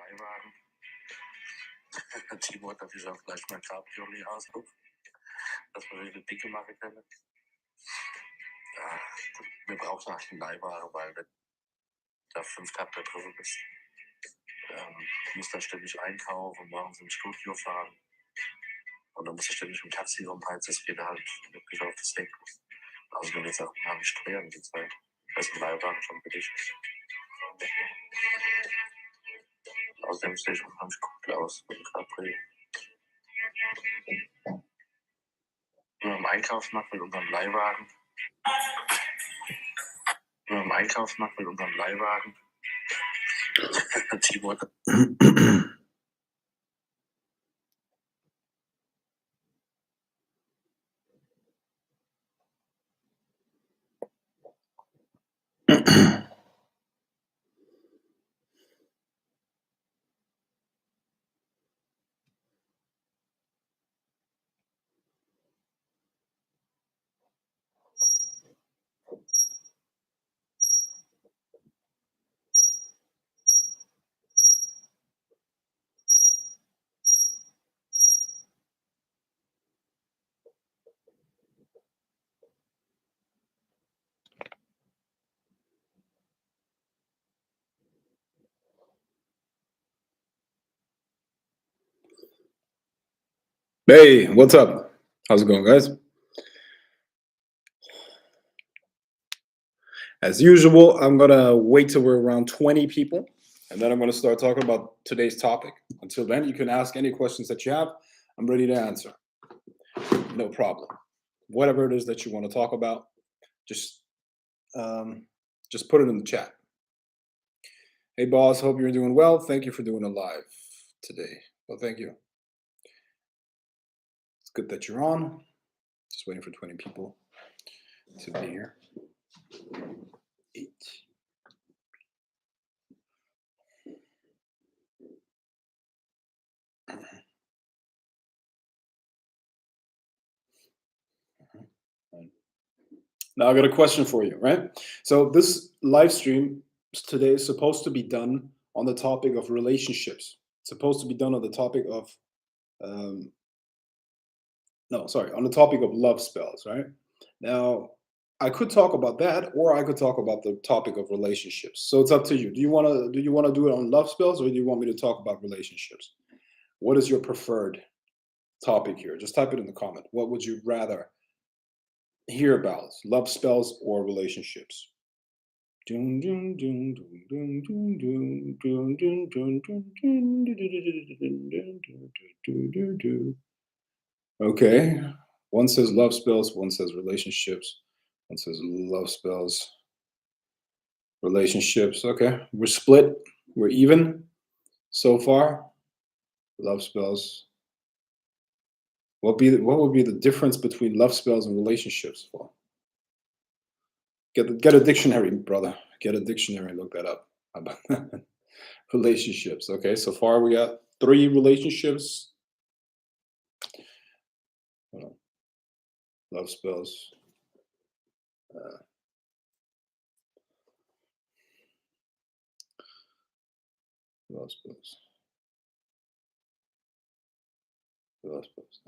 Leihwagen. Timo hat natürlich auch gleich mein Cabriolet ausguckt, dass wir eine dicke machen können. Ja, wir brauchen eigentlich einen Leihwagen, weil wenn da 5 Tage drin bist, musst dann ständig einkaufen, morgens ins Studio fahren. Und dann musst du ständig mit dem Taxi rumheizen, das geht halt wirklich auf das Weg. Also wenn jetzt auch unheimlich teuer in die Zeit, das ist ein Leihwagen schon billig. Außerdem sehe ich unheimlich cool aus mit dem Capri. Wenn man im Einkaufsmarkt mit unserem Leihwagen. Timo. Hey, what's up? How's it going, guys? As usual, I'm gonna wait till we're around 20 people, and then I'm gonna start talking about today's topic. Until then, you can ask any questions that you have. I'm ready to answer. No problem. Whatever it is that you want to talk about, just put it in the chat. Hey, boss, hope you're doing well. Thank you for doing a live today. Well, thank you. It's good that you're on. Just waiting for 20 people to be here. 8. Now I got a question for you, right? So this live stream today is supposed to be done on the topic of relationships. It's supposed to be done on the topic of on the topic of love spells, right? Now, I could talk about that, or I could talk about the topic of relationships. So it's up to you. Do you want to do it on love spells, or do you want me to talk about relationships? What is your preferred topic here? Just type it in the comment. What would you rather hear about? Love spells or relationships? Okay. One says love spells, one says relationships, one says love spells, relationships. Okay. We're split. We're even so far. Love spells. What would be the difference between love spells and relationships? Well, get a dictionary, brother. Get a dictionary. Look that up. How about that? Relationships. Okay. So far, we got 3 relationships. Love spells. Love spells. Love spells.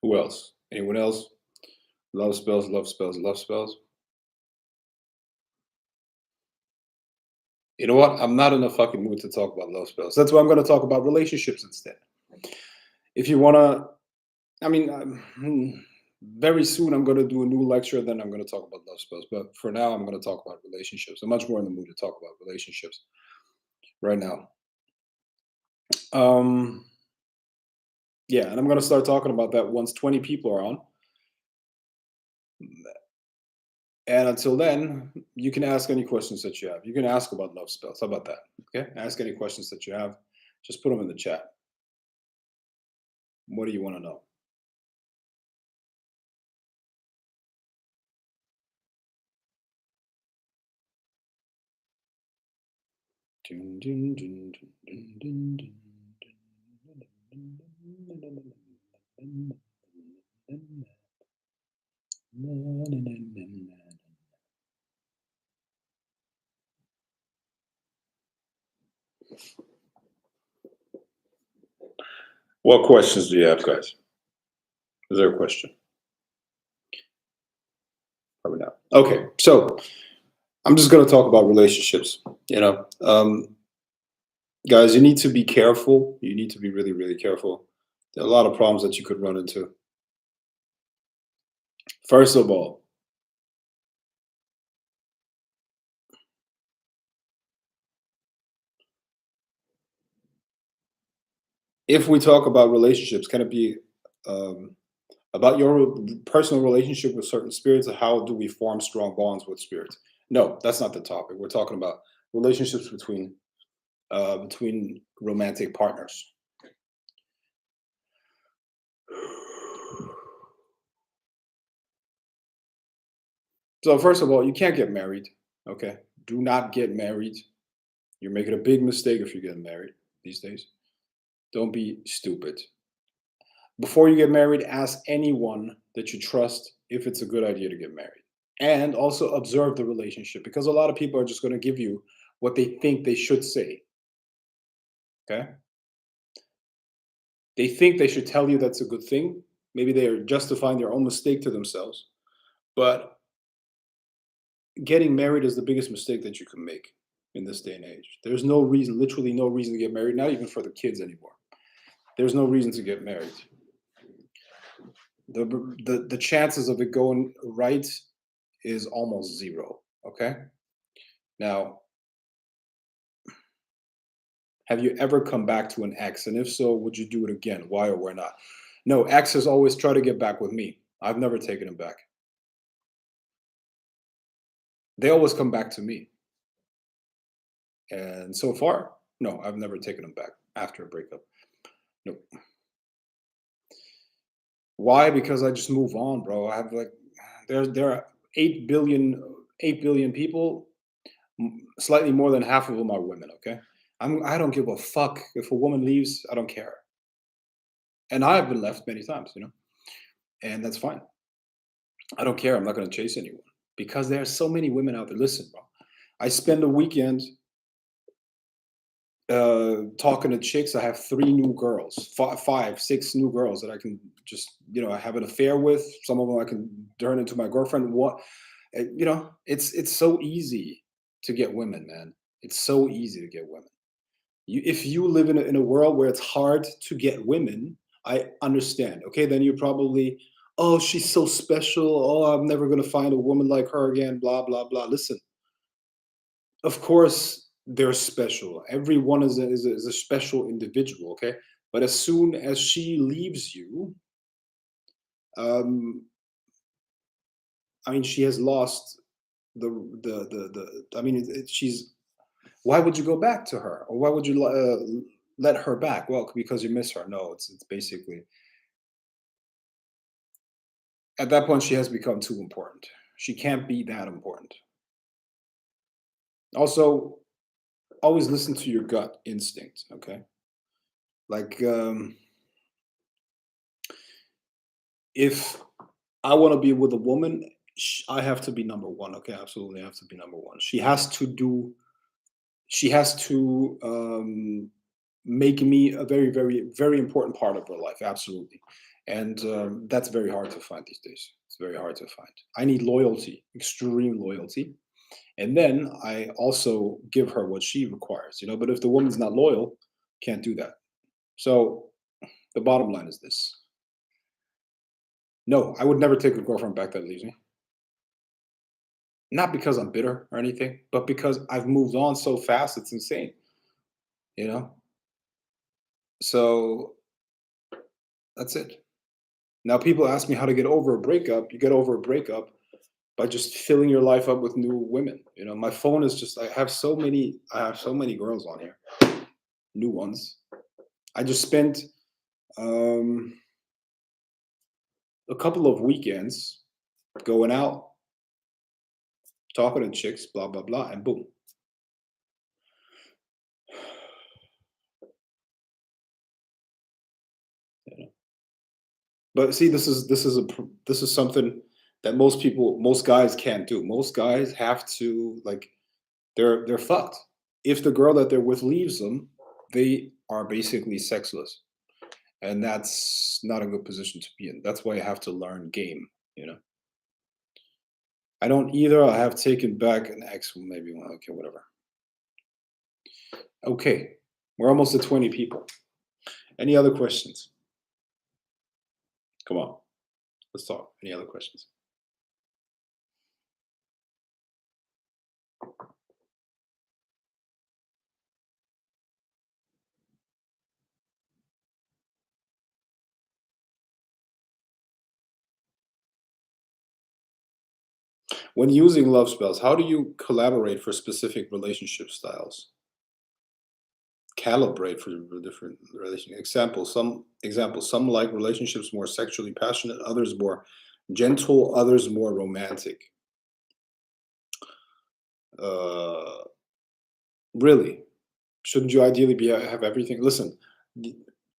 Who else? Anyone else? Love spells, love spells, love spells. You know what? I'm not in a fucking mood to talk about love spells. That's why I'm going to talk about relationships instead. If you want to, very soon I'm going to do a new lecture, then I'm going to talk about love spells. But for now, I'm going to talk about relationships. I'm much more in the mood to talk about relationships right now. Yeah, and I'm going to start talking about that once 20 people are on. And until then, you can ask any questions that you have. You can ask about love spells. How about that? Okay? Ask any questions that you have. Just put them in the chat. What do you want to know? Dun, dun, dun, dun, dun, dun, dun. What questions do you have, guys? Is there a question? Probably not. Okay, so I'm just going to talk about relationships. Guys, you need to be careful. You need to be really, really careful. There are a lot of problems that you could run into. First of all, if we talk about relationships, can it be um, about your personal relationship with certain spirits? How do we form strong bonds with spirits? No, that's not the topic. We're talking about relationships between romantic partners. So first of all, you can't get married. Okay, do not get married. You're making a big mistake if you get married these days. Don't be stupid. Before you get married, ask anyone that you trust if it's a good idea to get married. And also observe the relationship because a lot of people are just going to give you what they think they should say. Okay? They think they should tell you that's a good thing. Maybe they are justifying their own mistake to themselves. But getting married is the biggest mistake that you can make in this day and age. There's no reason, literally no reason to get married, not even for the kids anymore. There's no reason to get married. The chances of it going right is almost zero. Okay. Now, have you ever come back to an ex? And if so, would you do it again? Why or why not? No, exes always try to get back with me. I've never taken them back. They always come back to me. And so far, no, I've never taken them back after a breakup. No. Why? Because I just move on, bro. I have like there are 8 billion people. Slightly more than half of them are women. Okay, I don't give a fuck if a woman leaves. I don't care, and I have been left many times, and that's fine. I don't care. I'm not going to chase anyone because there are so many women out there. Listen, bro. I spend a weekend talking to chicks. I have 3 new girls, five, 6 new girls that I can just, I have an affair with. Some of them I can turn into my girlfriend. It's so easy to get women, man. It's so easy to get women. If you live in a world where it's hard to get women, I understand. Okay, then you're probably, oh, she's so special. Oh, I'm never gonna find a woman like her again. Blah blah blah. Listen, of course they're special. Everyone is a special individual. Okay, but as soon as she leaves you, um, I mean, she has lost the. I mean, she's. Why would you go back to her, or why would you let her back? Well, because you miss her. No, it's basically at that point she has become too important. She can't be that important. Also, always listen to your gut instinct. Okay, like if I want to be with a woman, I have to be number one. Okay, absolutely, I have to be number one. She has to do. She has to make me a very, very, very important part of her life. Absolutely, and that's very hard to find these days. It's very hard to find. I need loyalty, extreme loyalty, and then I also give her what she requires. But if the woman's not loyal, can't do that. So the bottom line is this: no, I would never take a girlfriend back that leaves me. Not because I'm bitter or anything, but because I've moved on so fast. It's insane. You know. So that's it. Now, people ask me how to get over a breakup. You get over a breakup by just filling your life up with new women. My phone is just. I have so many girls on here, new ones. I just spent um, a couple of weekends going out, talking to chicks, blah blah blah, and boom. But see, this is something that most guys can't do. Most guys have to like they're fucked. If the girl that they're with leaves them, they are basically sexless, and that's not a good position to be in. That's why you have to learn game. You know, I don't either. I have taken back an ex, maybe one. Okay, whatever. Okay, we're almost at 20 people. Any other questions? Come on, let's talk. Any other questions? When using love spells, how do you collaborate for specific relationship styles? Calibrate for the different relation examples. Some like relationships more sexually passionate, others more gentle, others more romantic. Uh, really, shouldn't you ideally be have everything? Listen,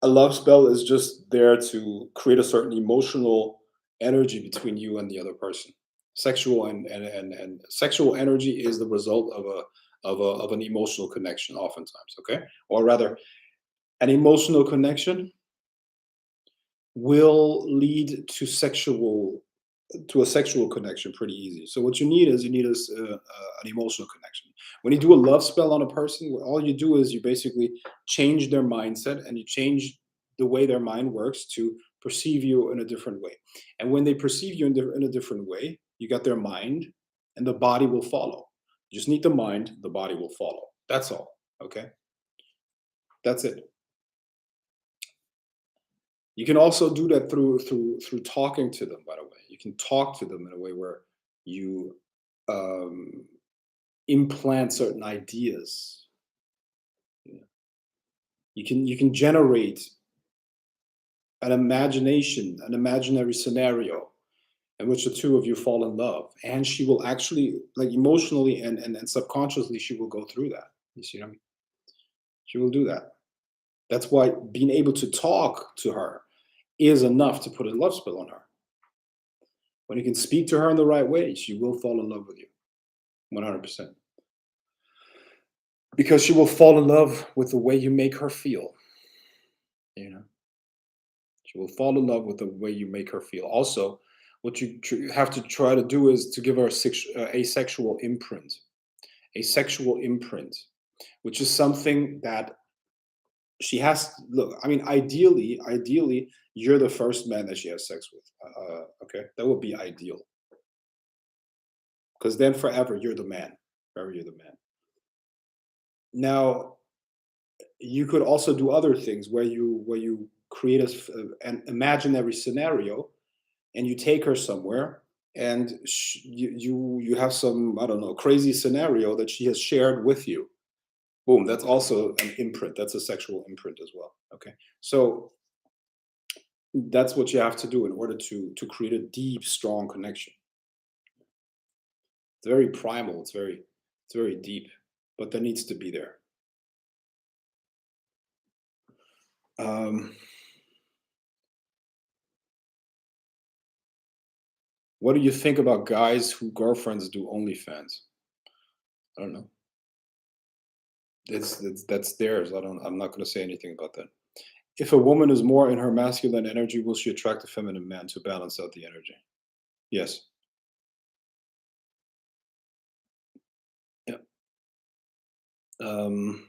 a love spell is just there to create a certain emotional energy between you and the other person. Sexual and sexual energy is the result of of an emotional connection, oftentimes. Okay, or rather, an emotional connection will lead to a sexual connection pretty easy. So what you need is an emotional connection. When you do a love spell on a person, all you do is you basically change their mindset and you change the way their mind works to perceive you in a different way. And when they perceive you in a different way, you got their mind, and the body will follow. You just need the mind, the body will follow. That's all. Okay, that's it. You can also do that through talking to them. By the way, you can talk to them in a way where you um, implant certain ideas. You know, you can generate an imagination, an imaginary scenario in which the two of you fall in love, and she will actually, like, emotionally and subconsciously, she will go through that. You see what I mean? She will do that. That's why being able to talk to her is enough to put a love spell on her. When you can speak to her in the right way, she will fall in love with you 100%. Because she will fall in love with the way you make her feel. You know, she will fall in love with the way you make her feel. Also, what you have to try to do is to give her a sexual imprint, a sexual imprint, which is something that she has. Look, I mean, ideally, you're the first man that she has sex with. Okay, that would be ideal. Because then forever you're the man. Forever you're the man. Now, you could also do other things where you create an imaginary scenario, and you take her somewhere, and you have some, I don't know, crazy scenario that she has shared with you. Boom, that's also an imprint. That's a sexual imprint as well. Okay, so that's what you have to do in order to create a deep, strong connection. It's very primal. It's very deep, but that needs to be there. Um, what do you think about guys who girlfriends do OnlyFans? I don't know. That's theirs. I'm not going to say anything about that. If a woman is more in her masculine energy, will she attract a feminine man to balance out the energy? Yes. Yeah. Um,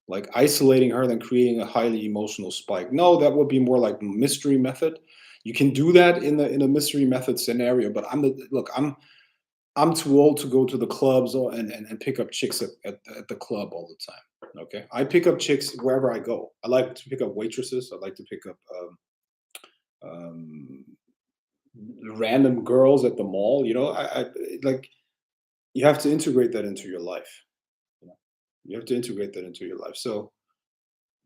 like isolating her, then creating a highly emotional spike. No, that would be more like mystery method. You can do that in a mystery method scenario, but I'm too old to go to the clubs and pick up chicks at the club all the time. Okay, I pick up chicks wherever I go. I like to pick up waitresses. I like to pick up um, random girls at the mall. You know, I like you have to integrate that into your life. You know? You have to integrate that into your life. So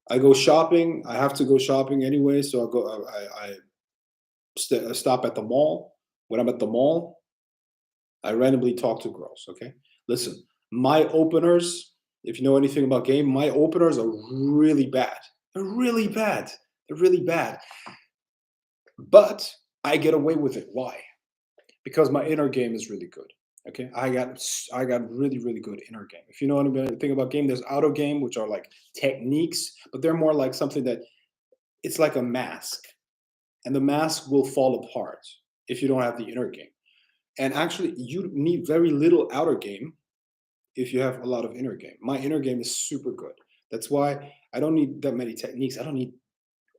I go shopping. I have to go shopping anyway. So I stop at the mall. When I'm at the mall, I randomly talk to girls. Okay, listen, my openers. If you know anything about game, my openers are really bad. They're really bad. They're really bad. But I get away with it. Why? Because my inner game is really good. Okay, I got really really good inner game. If you know anything about game, there's outer game, which are like techniques, but they're more like something that it's like a mask, and the mask will fall apart if you don't have the inner game. And actually, you need very little outer game if you have a lot of inner game. My inner game is super good. That's why I don't need that many techniques. I don't need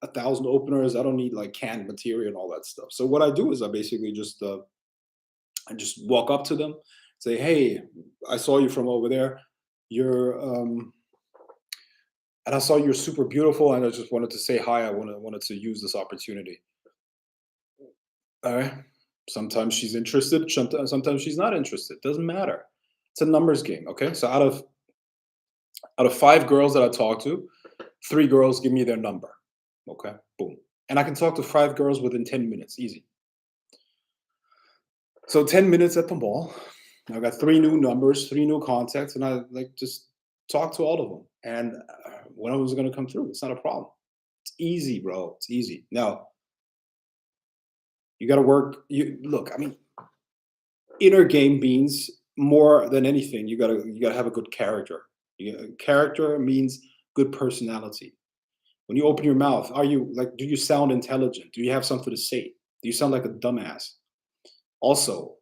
1,000 openers. I don't need like canned material and all that stuff. So what I do is I basically just I just walk up to them, say, "Hey, I saw you from over there. You're and I saw you're super beautiful, and I just wanted to say hi. I wanted to use this opportunity." All right. Sometimes she's interested. Sometimes she's not interested. Doesn't matter. It's a numbers game. Okay. So out of 5 girls that I talk to, 3 girls give me their number. Okay. Boom. And I can talk to 5 girls within 10 minutes. Easy. So 10 minutes at the mall. I got 3 new numbers, 3 new contacts, and I like just talk to all of them. And one of them is going to come through. It's not a problem. It's easy, bro. It's easy. Now you got to work. You look. I mean, inner game means more than anything. You gotta have a good character. Character means good personality. When you open your mouth, are you like? Do you sound intelligent? Do you have something to say? Do you sound like a dumbass? Also,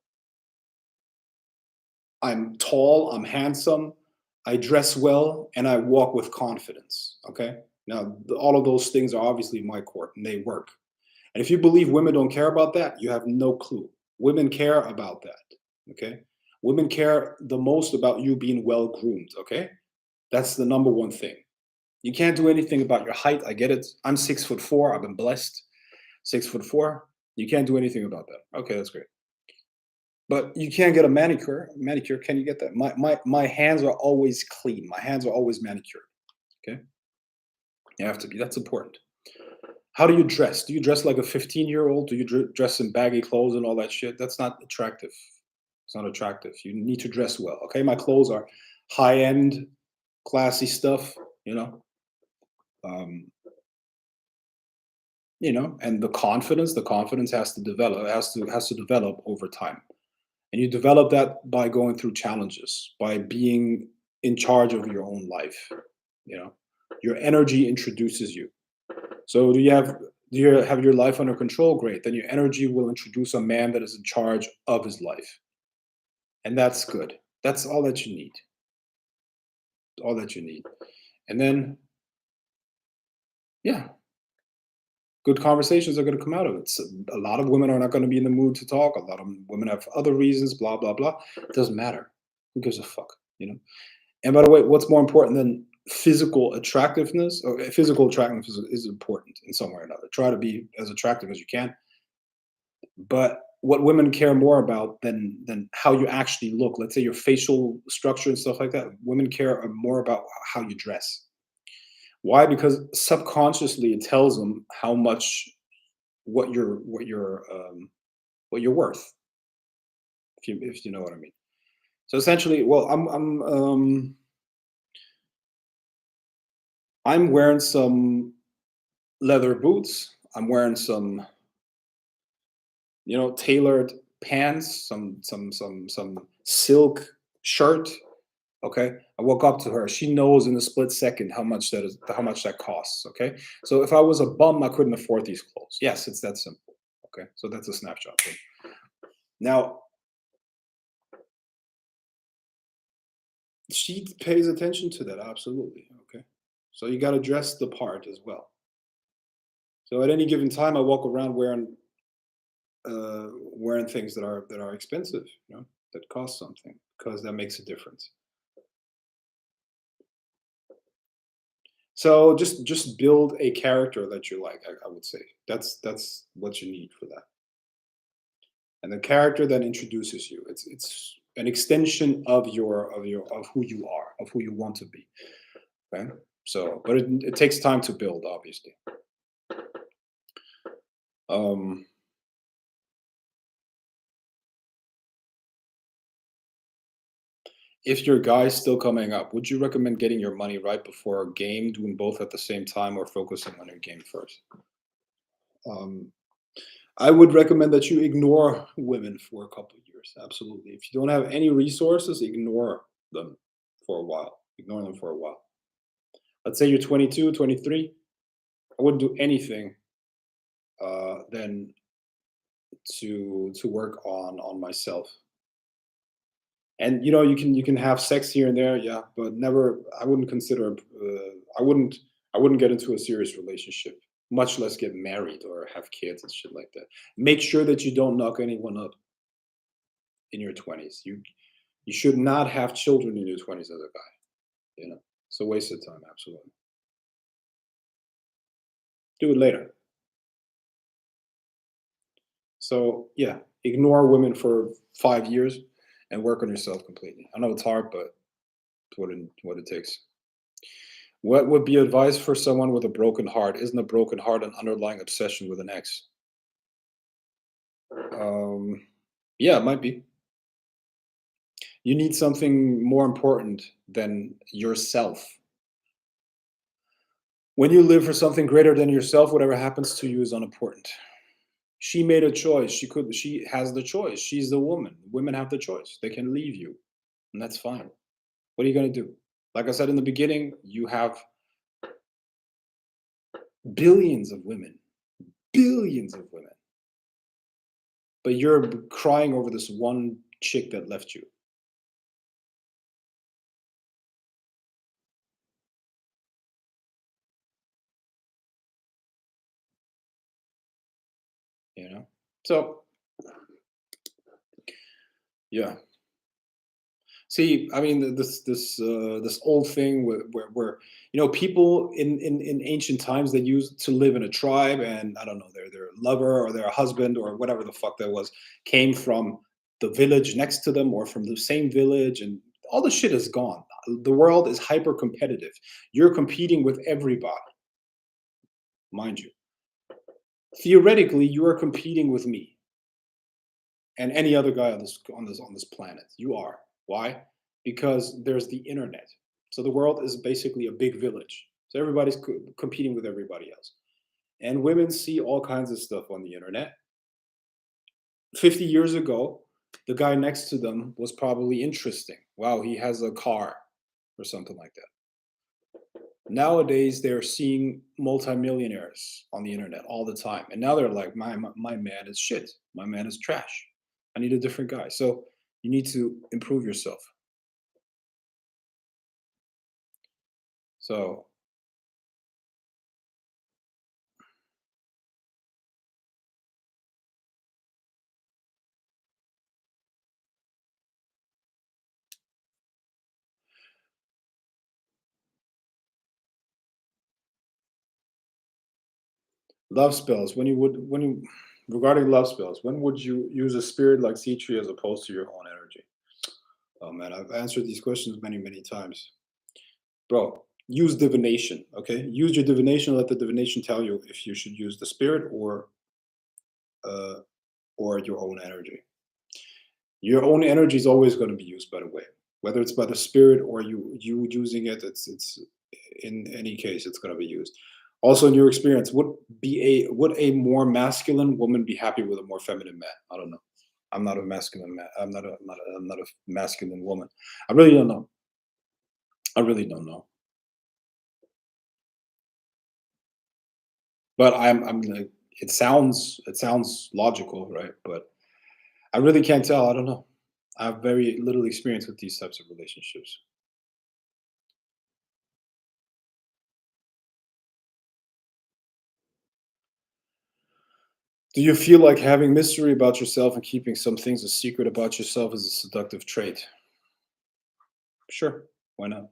I'm tall, I'm handsome, I dress well, and I walk with confidence. Okay. Now, all of those things are obviously my court and they work. And if you believe women don't care about that, you have no clue. Women care about that. Okay. Women care the most about you being well groomed. Okay. That's the number one thing. You can't do anything about your height. I get it. I'm 6'4". I've been blessed. 6'4". You can't do anything about that. Okay, that's great. But you can't get a manicure. Manicure, can you get that? My hands are always clean. My hands are always manicured. Okay. You have to be. That's important. How do you dress? Do you dress like a 15-year-old? Do you dress in baggy clothes and all that shit? That's not attractive. It's not attractive. You need to dress well. Okay. My clothes are high end, classy stuff, you know. Um, and the confidence has to develop, has to develop over time. And you develop that by going through challenges, by being in charge of your own life. You know, your energy introduces you. So do you have your life under control? Great. Then your energy will introduce a man that is in charge of his life. And that's good. That's all that you need. All that you need. And then, yeah, good conversations are going to come out of it. So a lot of women are not going to be in the mood to talk. A lot of women have other reasons, blah, blah, blah. It doesn't matter. Who gives a fuck, you know? And by the way, what's more important than physical attractiveness? Or physical attractiveness is important in some way or another. Try to be as attractive as you can. But what women care more about than how you actually look, let's say your facial structure and stuff like that, women care more about how you dress. Why? Because subconsciously it tells them how much what you're worth. If you know what I mean. So essentially, well, I'm wearing some leather boots. I'm wearing some tailored pants, some silk shirt. Okay, I woke up to her. She knows in a split second how much that costs. Okay, so if I was a bum, I couldn't afford these clothes. Yes, it's that simple. Okay, so that's a snapshot thing. Now she pays attention to that absolutely. Okay, so you got to dress the part as well. So at any given time, I walk around wearing things that are expensive, that cost something because that makes a difference. So just build a character that you like. I would say that's what you need for that, and the character that introduces you. It's an extension of who you are, of who you want to be. Okay, so but it takes time to build, obviously. Um, If your guy's still coming up, would you recommend getting your money right before a game, doing both at the same time, or focusing on your game first? Um, I would recommend that you ignore women for a couple of years. Absolutely. If you don't have any resources, ignore them for a while. Ignore them for a while. Let's say you're 22, 23. I wouldn't do anything than to work on myself. And you can have sex here and there, yeah, but never. I wouldn't consider. I wouldn't get into a serious relationship, much less get married or have kids and shit like that. Make sure that you don't knock anyone up in your 20s. You should not have children in your 20s as a guy. It's a waste of time. Absolutely. Do it later. So yeah, ignore women for 5 years and work on yourself completely. I know it's hard, but it's what it takes. What would be advice for someone with a broken heart? Isn't a broken heart an underlying obsession with an ex? Um, yeah, it might be. You need something more important than yourself. When you live for something greater than yourself, whatever happens to you is unimportant. She made a choice. She has the choice. She's the woman. Women have the choice. They can leave you, and that's fine. What are you going to do? Like I said in the beginning, you have billions of women, billions of women, but you're crying over this one chick that left you. You know. So yeah. See, I mean, this old thing where people in ancient times, they used to live in a tribe, and I don't know, their lover or their husband or whatever the fuck that was came from the village next to them or from the same village, and all the shit is gone. The world is hyper competitive. You're competing with everybody, mind you. Theoretically, you are competing with me and any other guy on this planet. You are. Why? Because there's the internet. So the world is basically a big village. So everybody's competing with everybody else. And women see all kinds of stuff on the internet. 50 years ago, the guy next to them was probably interesting. Wow, he has a car or something like that. Nowadays, they're seeing multimillionaires on the internet all the time. And now they're like, my man is shit. My man is trash. I need a different guy. So you need to improve yourself. So love spells. Regarding love spells, when would you use a spirit like Citri as opposed to your own energy? Oh man, I've answered these questions many, many times. Bro, use divination, okay? Use your divination, let the divination tell you if you should use the spirit uh or your own energy. Your own energy is always going to be used, by the way. Whether it's by the spirit or you using it, it's in any case it's going to be used. Also, in your experience, would a more masculine woman be happy with a more feminine man? I don't know. I'm not a masculine man. I'm not a masculine woman. I really don't know. I really don't know. But I'm like, it sounds logical, right? But I really can't tell. I don't know. I have very little experience with these types of relationships. Do you feel like having mystery about yourself and keeping some things a secret about yourself is a seductive trait? Sure. Why not?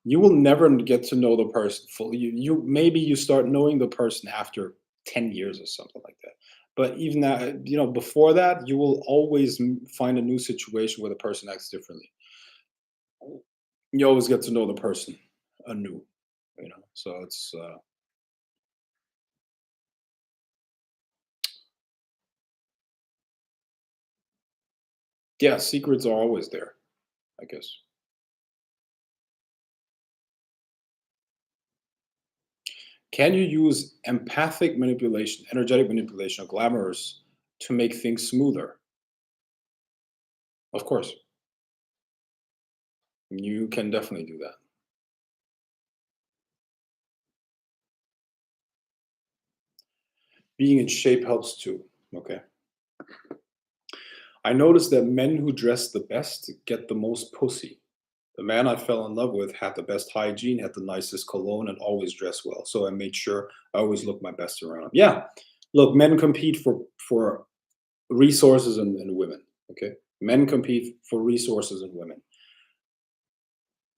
You will never get to know the person fully. You maybe you start knowing the person after 10 years or something like that. But even that, before that, you will always find a new situation where the person acts differently. You always get to know the person anew, So it's Yeah, secrets are always there, I guess. Can you use empathic manipulation, energetic manipulation, or glamours to make things smoother? Of course, you can definitely do that. Being in shape helps too. Okay. I noticed that men who dress the best get the most pussy. The man I fell in love with had the best hygiene, had the nicest cologne, and always dressed well. So I made sure I always looked my best around him. Yeah. Look, men compete for resources and women. Okay. Men compete for resources and women.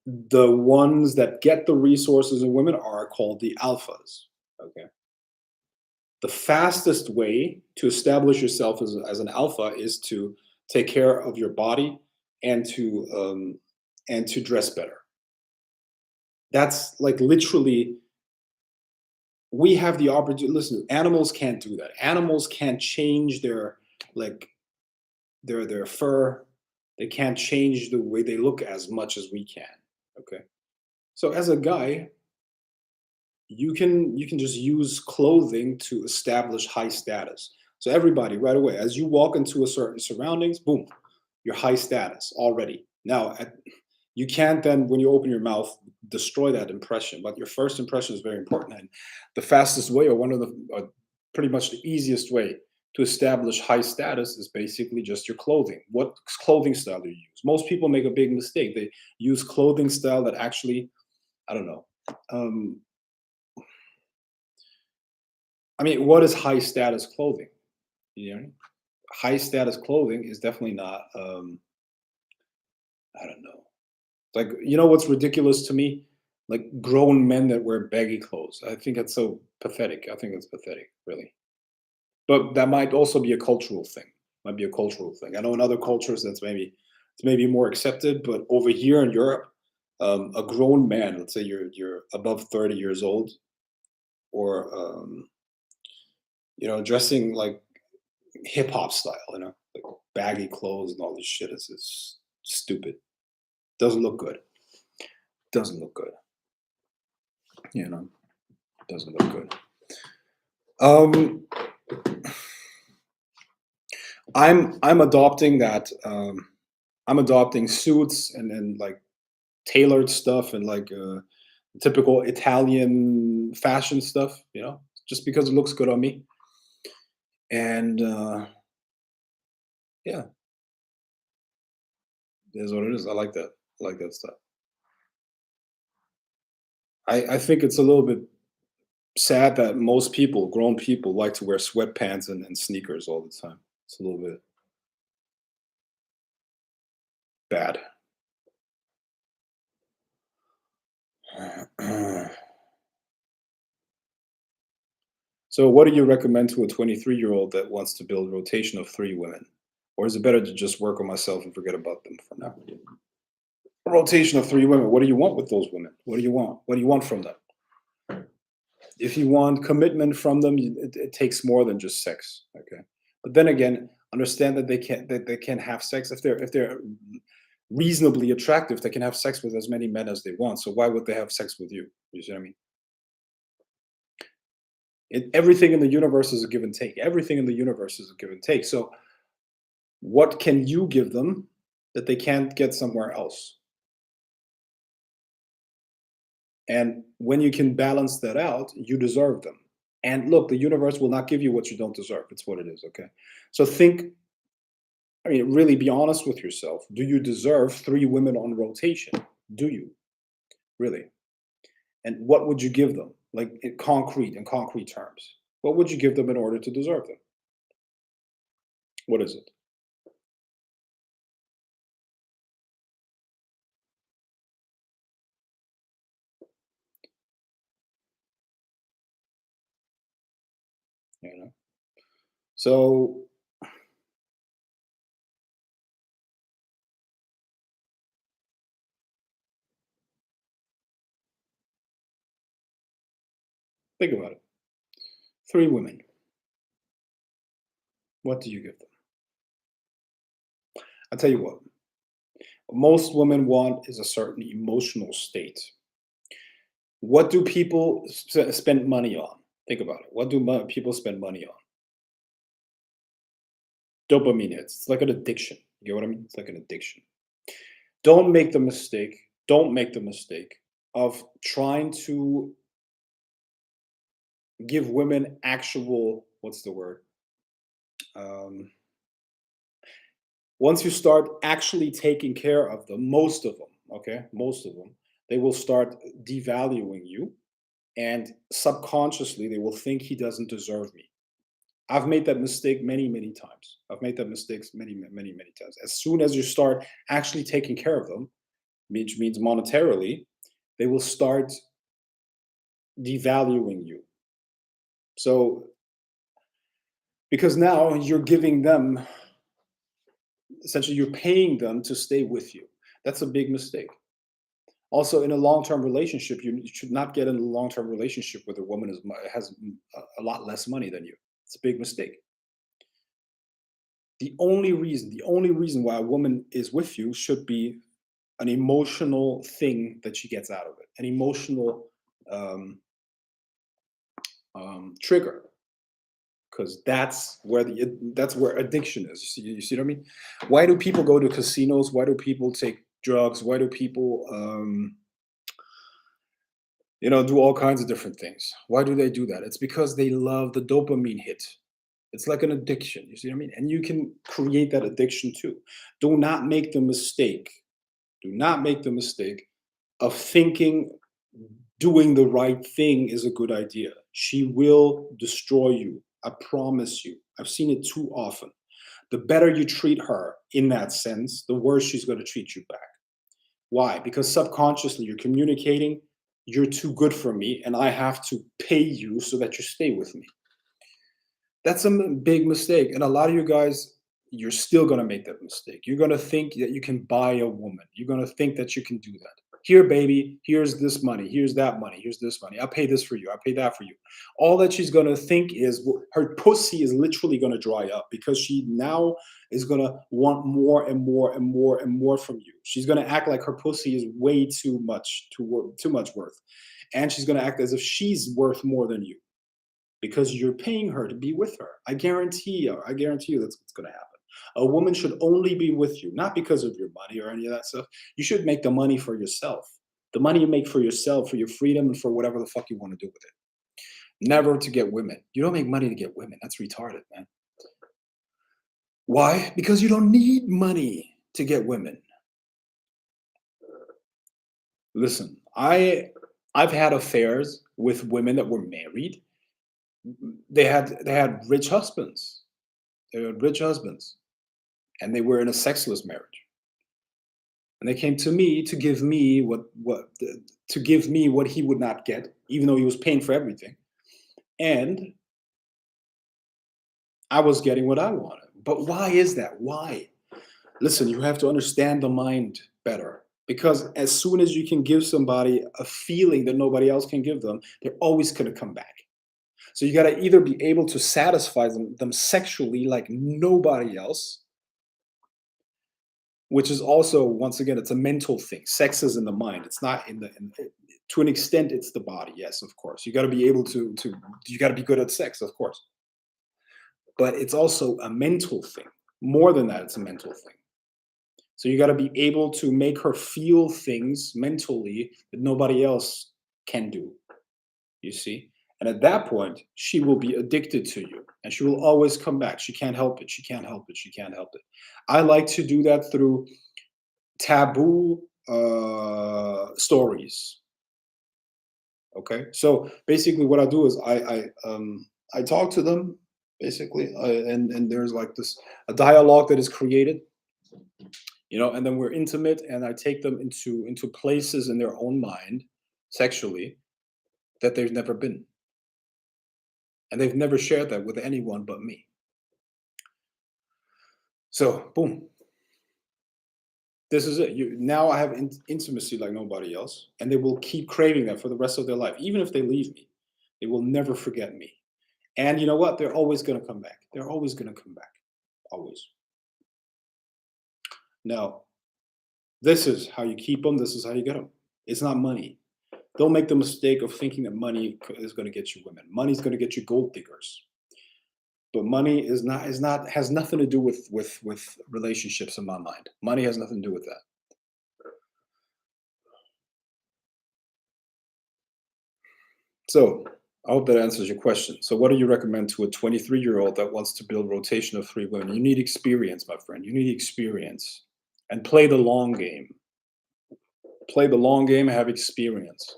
The ones that get the resources and women are called the alphas. Okay. The fastest way to establish yourself as an alpha is to take care of your body and to dress better. That's like literally we have the opportunity. Listen, animals can't do that. Animals can't change their like their fur. They can't change the way they look as much as we can. Okay. So as a guy, you can just use clothing to establish high status. So everybody right away, as you walk into a certain surroundings, boom, you're high status already. Now, you can't then, when you open your mouth, destroy that impression. But your first impression is very important, and the fastest way, or one of the, pretty much the easiest way to establish high status is basically just your clothing. What clothing style do you use? Most people make a big mistake. They use clothing style that actually, I don't know. Um, I mean, what is high status clothing? You know, high status clothing is definitely not. I don't know. Like, you know what's ridiculous to me? Like grown men that wear baggy clothes. I think that's so pathetic. I think it's pathetic, really. But that might also be a cultural thing. Might be a cultural thing. I know in other cultures it's maybe more accepted, but over here in Europe, a grown man, let's say you're above 30 years old, or dressing like hip hop style, like baggy clothes and all this shit is stupid. Doesn't look good. Doesn't look good. You know, doesn't look good. Um, I'm adopting that. I'm adopting suits and then like tailored stuff and like typical Italian fashion stuff. Just because it looks good on me. And yeah, it is what it is. I like that. I like that stuff. I think it's a little bit sad that most people, grown people, like to wear sweatpants and sneakers all the time. It's a little bit bad. So, what do you recommend to a 23-year-old that wants to build a rotation of 3 women? Or is it better to just work on myself and forget about them for now? A rotation of 3 women. What do you want with those women? What do you want? What do you want from them? If you want commitment from them, it takes more than just sex. Okay, but then again, understand that they can have sex if they're reasonably attractive. They can have sex with as many men as they want. So why would they have sex with you? You see what I mean? Everything in the universe is a give and take. Everything in the universe is a give and take. So what can you give them that they can't get somewhere else? And when you can balance that out, you deserve them. And look, the universe will not give you what you don't deserve. It's what it is, okay? So I mean, really be honest with yourself. Do you deserve 3 women on rotation? Do you? Really? And what would you give them? Like in concrete terms. What would you give them in order to deserve them? What is it? You know? So think about it. 3 women. What do you give them? I'll tell you what most women want is a certain emotional state. What do people spend money on? Think about it. What do people spend money on? Dopamine hits. It's like an addiction. You get what I mean? It's like an addiction. Don't make the mistake. Don't make the mistake of trying to give women actual, what's the word? Um, Once you start actually taking care of them, most of them, okay, most of them, they will start devaluing you, and subconsciously they will think he doesn't deserve me. I've made that mistake many, many times. I've made that mistakes many, many, many times. As soon as you start actually taking care of them, which means monetarily, they will start devaluing you. So because now you're giving them, essentially you're paying them to stay with you. That's a big mistake. Also, in a long-term relationship, you should not get in a long-term relationship with a woman has a lot less money than you. It's a big mistake. The only reason why a woman is with you should be an emotional thing that she gets out of it, an emotional um, trigger, because that's where addiction is. You see what I mean? Why do people go to casinos? Why do people take drugs? Why do people do all kinds of different things? Why do they do that? It's because they love the dopamine hit. It's like an addiction. You see what I mean? And you can create that addiction too. Do not make the mistake. Do not make the mistake of thinking doing the right thing is a good idea. She will destroy you. I promise you. I've seen it too often. The better you treat her in that sense, the worse she's going to treat you back. Why? Because subconsciously you're communicating, you're too good for me, and I have to pay you so that you stay with me. That's a big mistake. And a lot of you guys, you're still going to make that mistake. You're going to think that you can buy a woman. You're going to think that you can do that. Here, baby, here's this money. Here's that money. Here's this money. I'll pay this for you. I'll pay that for you. All that she's going to think is her pussy is literally going to dry up because she now is going to want more and more and more and more from you. She's going to act like her pussy is way too much, too much worth. And she's going to act as if she's worth more than you because you're paying her to be with her. I guarantee you that's what's going to happen. A woman should only be with you, not because of your money or any of that stuff. You should make the money for yourself. The money you make for yourself, for your freedom, and for whatever the fuck you want to do with it. Never to get women. You don't make money to get women. That's retarded, man. Why? Because you don't need money to get women. Listen, I've had affairs with women that were married. They had rich husbands. They had rich husbands, and they were in a sexless marriage. And they came to me to give me what he would not get, even though he was paying for everything. And I was getting what I wanted. But why is that? Why? Listen, you have to understand the mind better. Because as soon as you can give somebody a feeling that nobody else can give them, they're always going to come back. So you got to either be able to satisfy them sexually like nobody else, which is also, once again, it's a mental thing. Sex is in the mind. It's not to an extent, it's the body. Yes, of course. You got to be able you got to be good at sex, of course. But it's also a mental thing. More than that, it's a mental thing. So you got to be able to make her feel things mentally that nobody else can do. You see? And at that point, she will be addicted to you and she will always come back. She can't help it. She can't help it. She can't help it. I like to do that through taboo stories. Okay. So basically what I do is I talk to them basically, and there's like a dialogue that is created, and then we're intimate and I take them into places in their own mind sexually that they've never been. And they've never shared that with anyone but me. So, boom. This is it. Now I have intimacy like nobody else, and they will keep craving that for the rest of their life. Even if they leave me, they will never forget me. And you know what? They're always going to come back. They're always going to come back. Always. No, this is how you keep them. This is how you get them. It's not money. Don't make the mistake of thinking that money is going to get you women. Money's going to get you gold diggers. But money is not has nothing to do with relationships in my mind. Money has nothing to do with that. So I hope that answers your question. So what do you recommend to a 23-year-old that wants to build rotation of 3 women? You need experience, my friend. You need experience. And play the long game. Play the long game, have experience.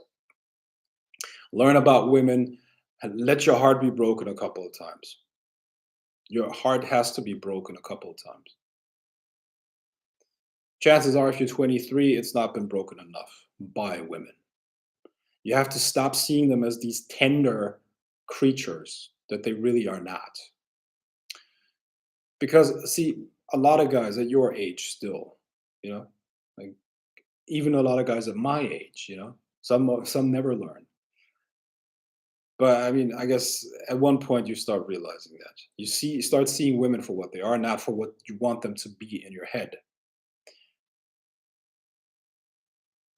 Learn about women and let your heart be broken a couple of times. Your heart has to be broken a couple of times. Chances are, if you're 23, it's not been broken enough by women. You have to stop seeing them as these tender creatures that they really are not. Because, see, a lot of guys at your age still, you know, like even a lot of guys at my age, some never learn. But I mean, I guess at one point you start realizing that you start seeing women for what they are, not for what you want them to be in your head.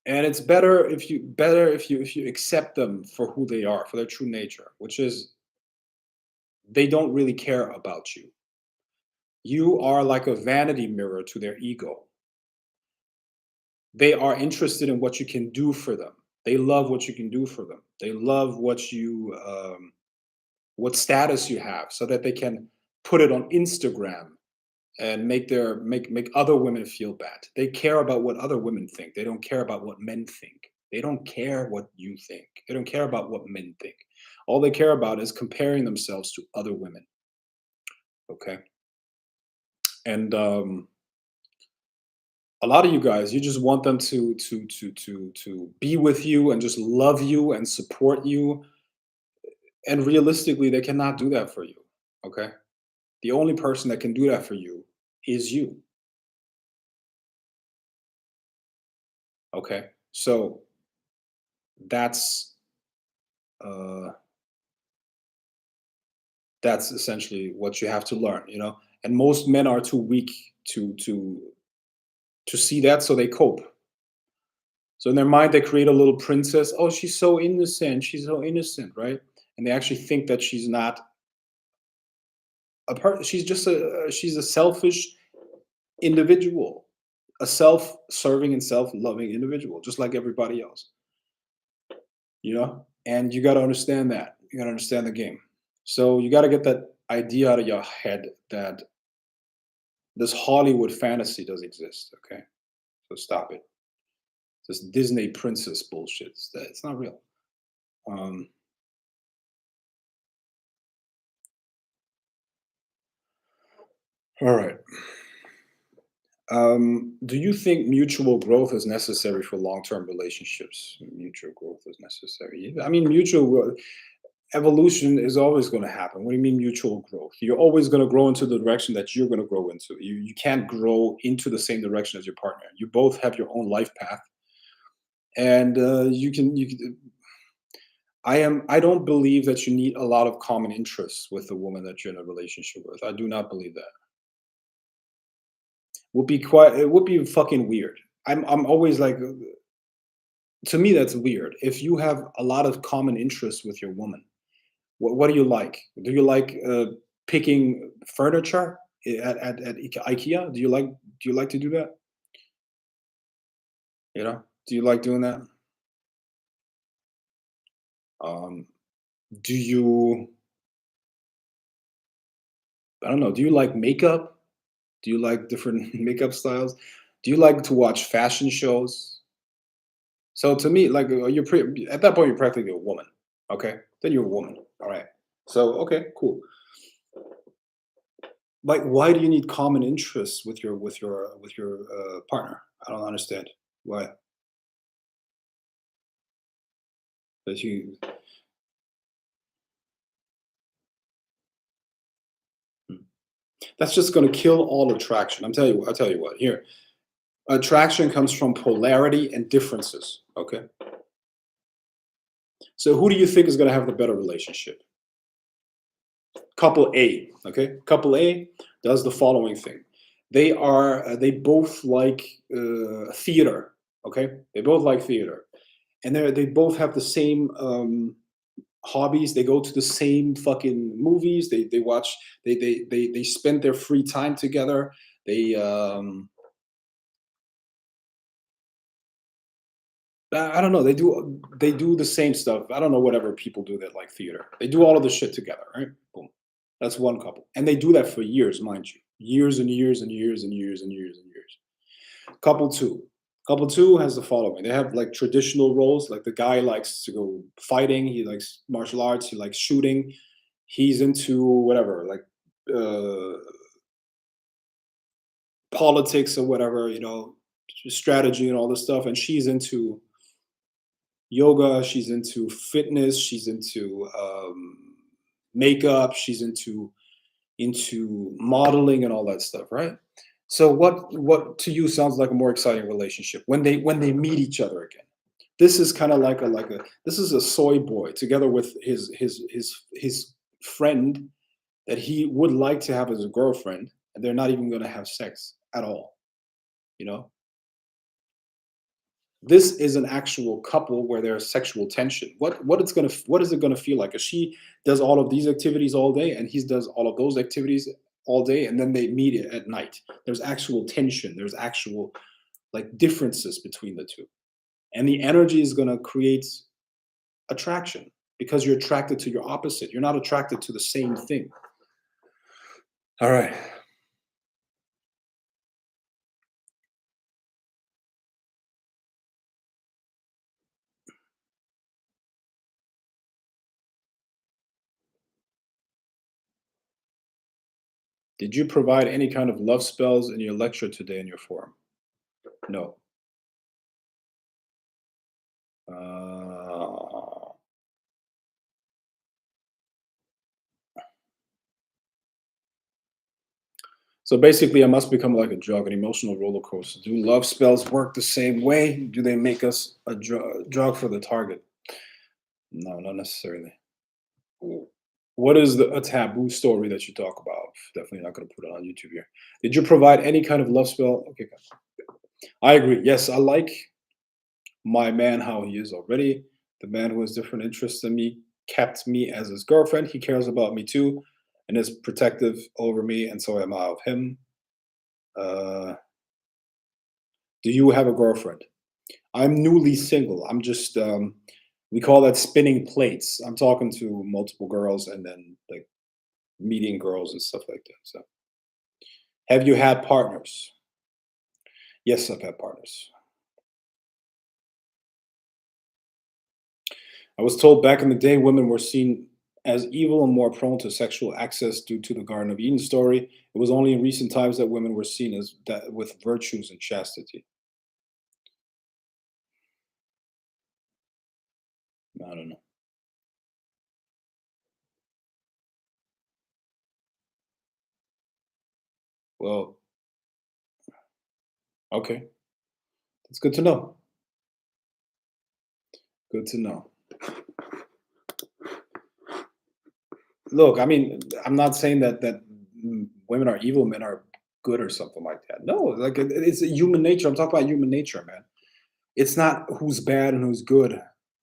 And it's better if you accept them for who they are, for their true nature, which is they don't really care about you. You are like a vanity mirror to their ego. They are interested in what you can do for them. They love what you can do for them. They love what status you have, so that they can put it on Instagram and make other women feel bad. They care about what other women think. They don't care about what men think. They don't care what you think. They don't care about what men think. All they care about is comparing themselves to other women. Okay, and a lot of you guys, you just want them to be with you and just love you and support you. And realistically, they cannot do that for you. Okay, the only person that can do that for you is you. Okay, so that's uh, that's essentially what you have to learn. And most men are too weak to see that, so they cope. So in their mind, they create a little princess. Oh, she's so innocent. She's so innocent, right? And they actually think that she's not a part. She's a selfish individual, a self-serving and self-loving individual, just like everybody else. And you got to understand that. You got to understand the game. So you got to get that idea out of your head that this Hollywood fantasy does exist. Okay, so stop it. This Disney princess bullshit. It's not real. Um, all right. Do you think mutual growth is necessary for long-term relationships? Mutual growth is necessary. I mean, evolution is always going to happen. What do you mean mutual growth? You're always going to grow into the direction that you're going to grow into. You can't grow into the same direction as your partner. You both have your own life path, and you can. I don't believe that you need a lot of common interests with the woman that you're in a relationship with. I do not believe that. It would be fucking weird. I'm always like, to me that's weird. If you have a lot of common interests with your woman, what do you like? Do you like picking furniture at IKEA? Do you like to do that? Do you like doing that? Um, do you I don't know, do you like makeup? Do you like different makeup styles? Do you like to watch fashion shows? So to me, like at that point, you're practically a woman. Okay, then you're a woman. All right. So okay, cool. Like, why do you need common interests with your partner? I don't understand why. That you hmm. That's just going to kill all attraction. I'll tell you what. Here, attraction comes from polarity and differences. Okay. So who do you think is going to have the better relationship? Couple A. Okay. Couple A does the following thing. They both like theater. Okay, they both like theater, and they both have the same hobbies. They go to the same fucking movies. They watch. They spend their free time together. They I don't know. They do the same stuff. I don't know whatever people do that like theater. They do all of the shit together, right? Boom. That's one couple, and they do that for years, mind you, years and years and years and years and years and years. Couple two. Couple two has the following. They have like traditional roles. Like the guy likes to go fighting. He likes martial arts. He likes shooting. He's into whatever, like uh, politics or whatever, strategy and all this stuff. And she's into yoga. She's into fitness. She's into makeup. She's into modeling and all that stuff, right? So what to you sounds like a more exciting relationship when they meet each other again? This is kind of like a this is a soy boy together with his friend that he would like to have as a girlfriend, and they're not even going to have sex at all. You know, this is an actual couple where there's sexual tension. What is it gonna feel like? If she does all of these activities all day and he does all of those activities all day, and then they meet at night. There's actual tension. There's actual like differences between the two, and the energy is gonna create attraction because you're attracted to your opposite. You're not attracted to the same thing. All right. Did you provide any kind of love spells in your lecture today in your forum? No. Uh, so basically, I must become like a drug, an emotional roller coaster. Do love spells work the same way? Do they make us a drug for the target? No, not necessarily. What is a taboo story that you talk about? Definitely not going to put it on YouTube here. Did you provide any kind of love spell? Okay, I agree. Yes, I like my man how he is already. The man who has different interests than me kept me as his girlfriend. He cares about me too and is protective over me, and so am I of him. Uh, do you have a girlfriend? I'm newly single. I'm just we call that spinning plates. I'm talking to multiple girls and then like meeting girls and stuff like that. So, have you had partners? Yes, I've had partners. I was told back in the day women were seen as evil and more prone to sexual access due to the Garden of Eden story. It was only in recent times that women were seen as that with virtues and chastity. I don't know. Well, okay. It's good to know. Good to know. Look, I mean, I'm not saying that women are evil, men are good or something like that. No, like it's a human nature. I'm talking about human nature, man. It's not who's bad and who's good.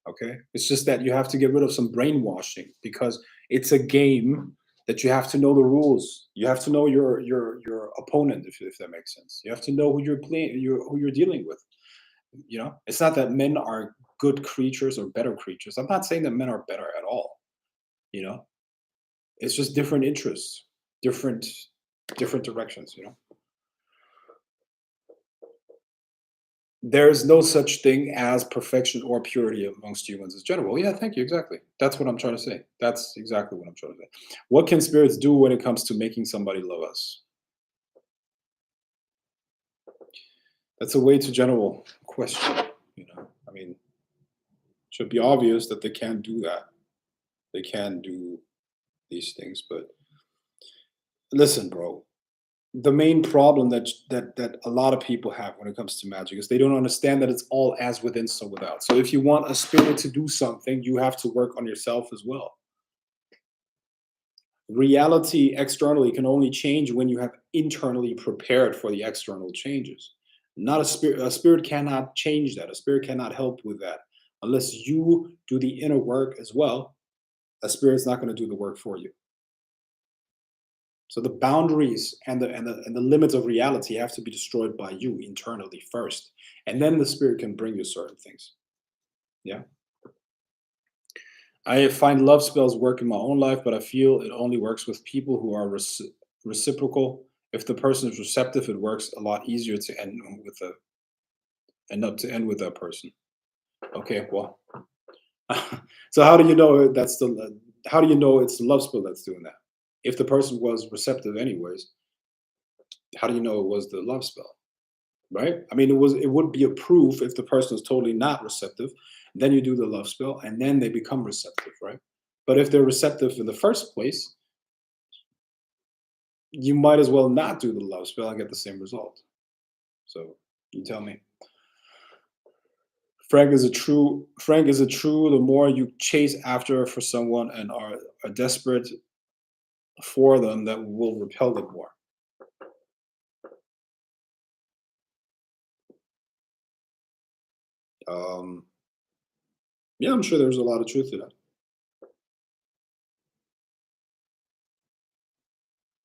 Okay, it's just that you have to get rid of some brainwashing because it's a game that you have to know the rules. You have to know your opponent, if that makes sense. You have to know who you're playing, who you're dealing with. It's not that men are good creatures or better creatures. I'm not saying that men are better at all. You know, it's just different interests, different different directions. There's no such thing as perfection or purity amongst humans as general. Yeah, thank you. Exactly. That's what I'm trying to say. That's exactly what I'm trying to say. What can spirits do when it comes to making somebody love us? That's a way too general question. I mean, it should be obvious that they can't do that. They can do these things, but listen, bro. The main problem that a lot of people have when it comes to magic is they don't understand that it's all as within, so without. So if you want a spirit to do something, you have to work on yourself as well. Reality externally can only change when you have internally prepared for the external changes. Not a spirit. A spirit cannot change that. A spirit cannot help with that unless you do the inner work as well. A spirit's not going to do the work for you. So the boundaries and the limits of reality have to be destroyed by you internally first, and then the spirit can bring you certain things. Yeah. I find love spells work in my own life, but I feel it only works with people who are reciprocal. If the person is receptive, it works a lot easier to end up to end with that person. Okay, well, so how do you know that's the how do you know it's the love spell that's doing that? If the person was receptive anyways, how do you know it was the love spell? Right? I mean, it would be a proof if the person is totally not receptive. Then you do the love spell, and then they become receptive, right? But if they're receptive in the first place, you might as well not do the love spell and get the same result. So you tell me. Frank is it true the more you chase after for someone and are desperate for them that will repel them more. Um, yeah, I'm sure there's a lot of truth to that.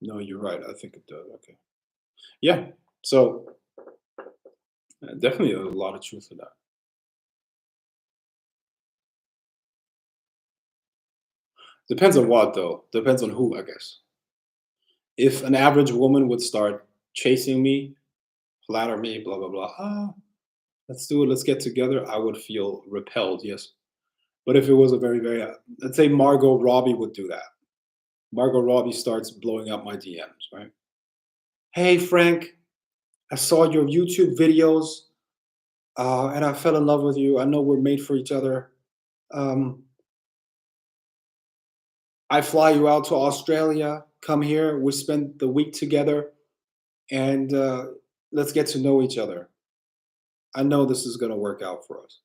No, you're right. I think it does. Okay. Yeah. So definitely a lot of truth to that. Depends on what though. Depends on who, I guess. If an average woman would start chasing me, flatter me, blah blah blah. Let's do it. Let's get together. I would feel repelled. Yes. But if it was a very very, let's say Margot Robbie would do that. Margot Robbie starts blowing up my DMs, right? Hey Frank, I saw your YouTube videos, and I fell in love with you. I know we're made for each other. Um, I fly you out to Australia. Come here. We spend the week together, and let's get to know each other. I know this is going to work out for us.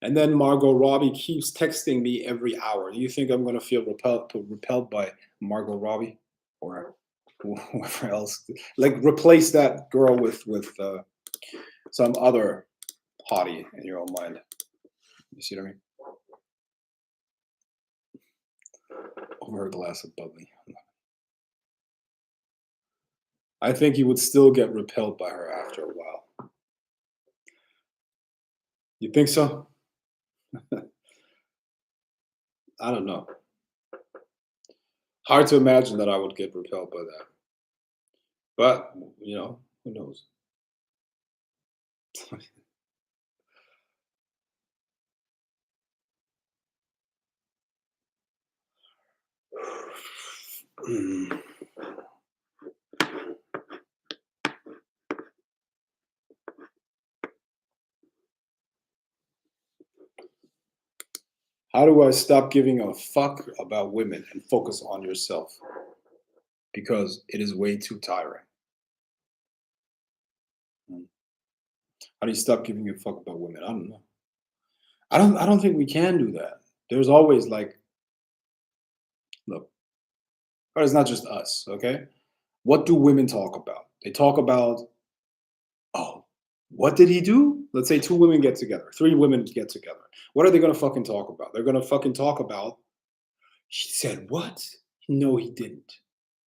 And then Margot Robbie keeps texting me every hour. Do you think I'm going to feel repelled by Margot Robbie or whoever else? Like replace that girl with some other hottie in your own mind. You see what I mean? Over her glass of bubbly. I think you would still get repelled by her after a while. You think so? I don't know. Hard to imagine that I would get repelled by that. But, who knows? How do I stop giving a fuck about women and focus on yourself? Because it is way too tiring. Mm. How do you stop giving a fuck about women? I don't know. I don't think we can do that. There's always like, look, but it's not just us, okay? What do women talk about? They talk about, oh, what did he do? Let's say two women get together, three women get together. What are they gonna fucking talk about? They're gonna fucking talk about, he said what? No, he didn't.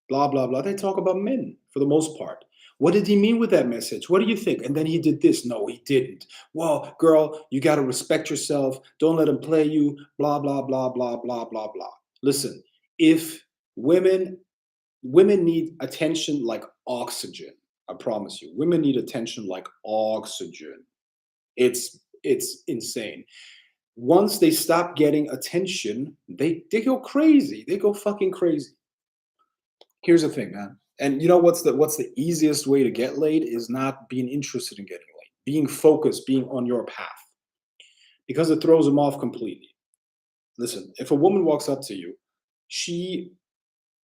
Blah, blah, blah. They talk about men for the most part. What did he mean with that message? What do you think? And then he did this. No, he didn't. Well, girl, you got to respect yourself. Don't let him play you. Blah, blah, blah, blah, blah, blah, blah. Listen, if women need attention like oxygen. I promise you. Women need attention like oxygen. It's insane. Once they stop getting attention, they go crazy. They go fucking crazy. Here's the thing, man. And you know what's the easiest way to get laid is not being interested in getting laid. Being focused, being on your path. Because it throws them off completely. Listen, if a woman walks up to you, she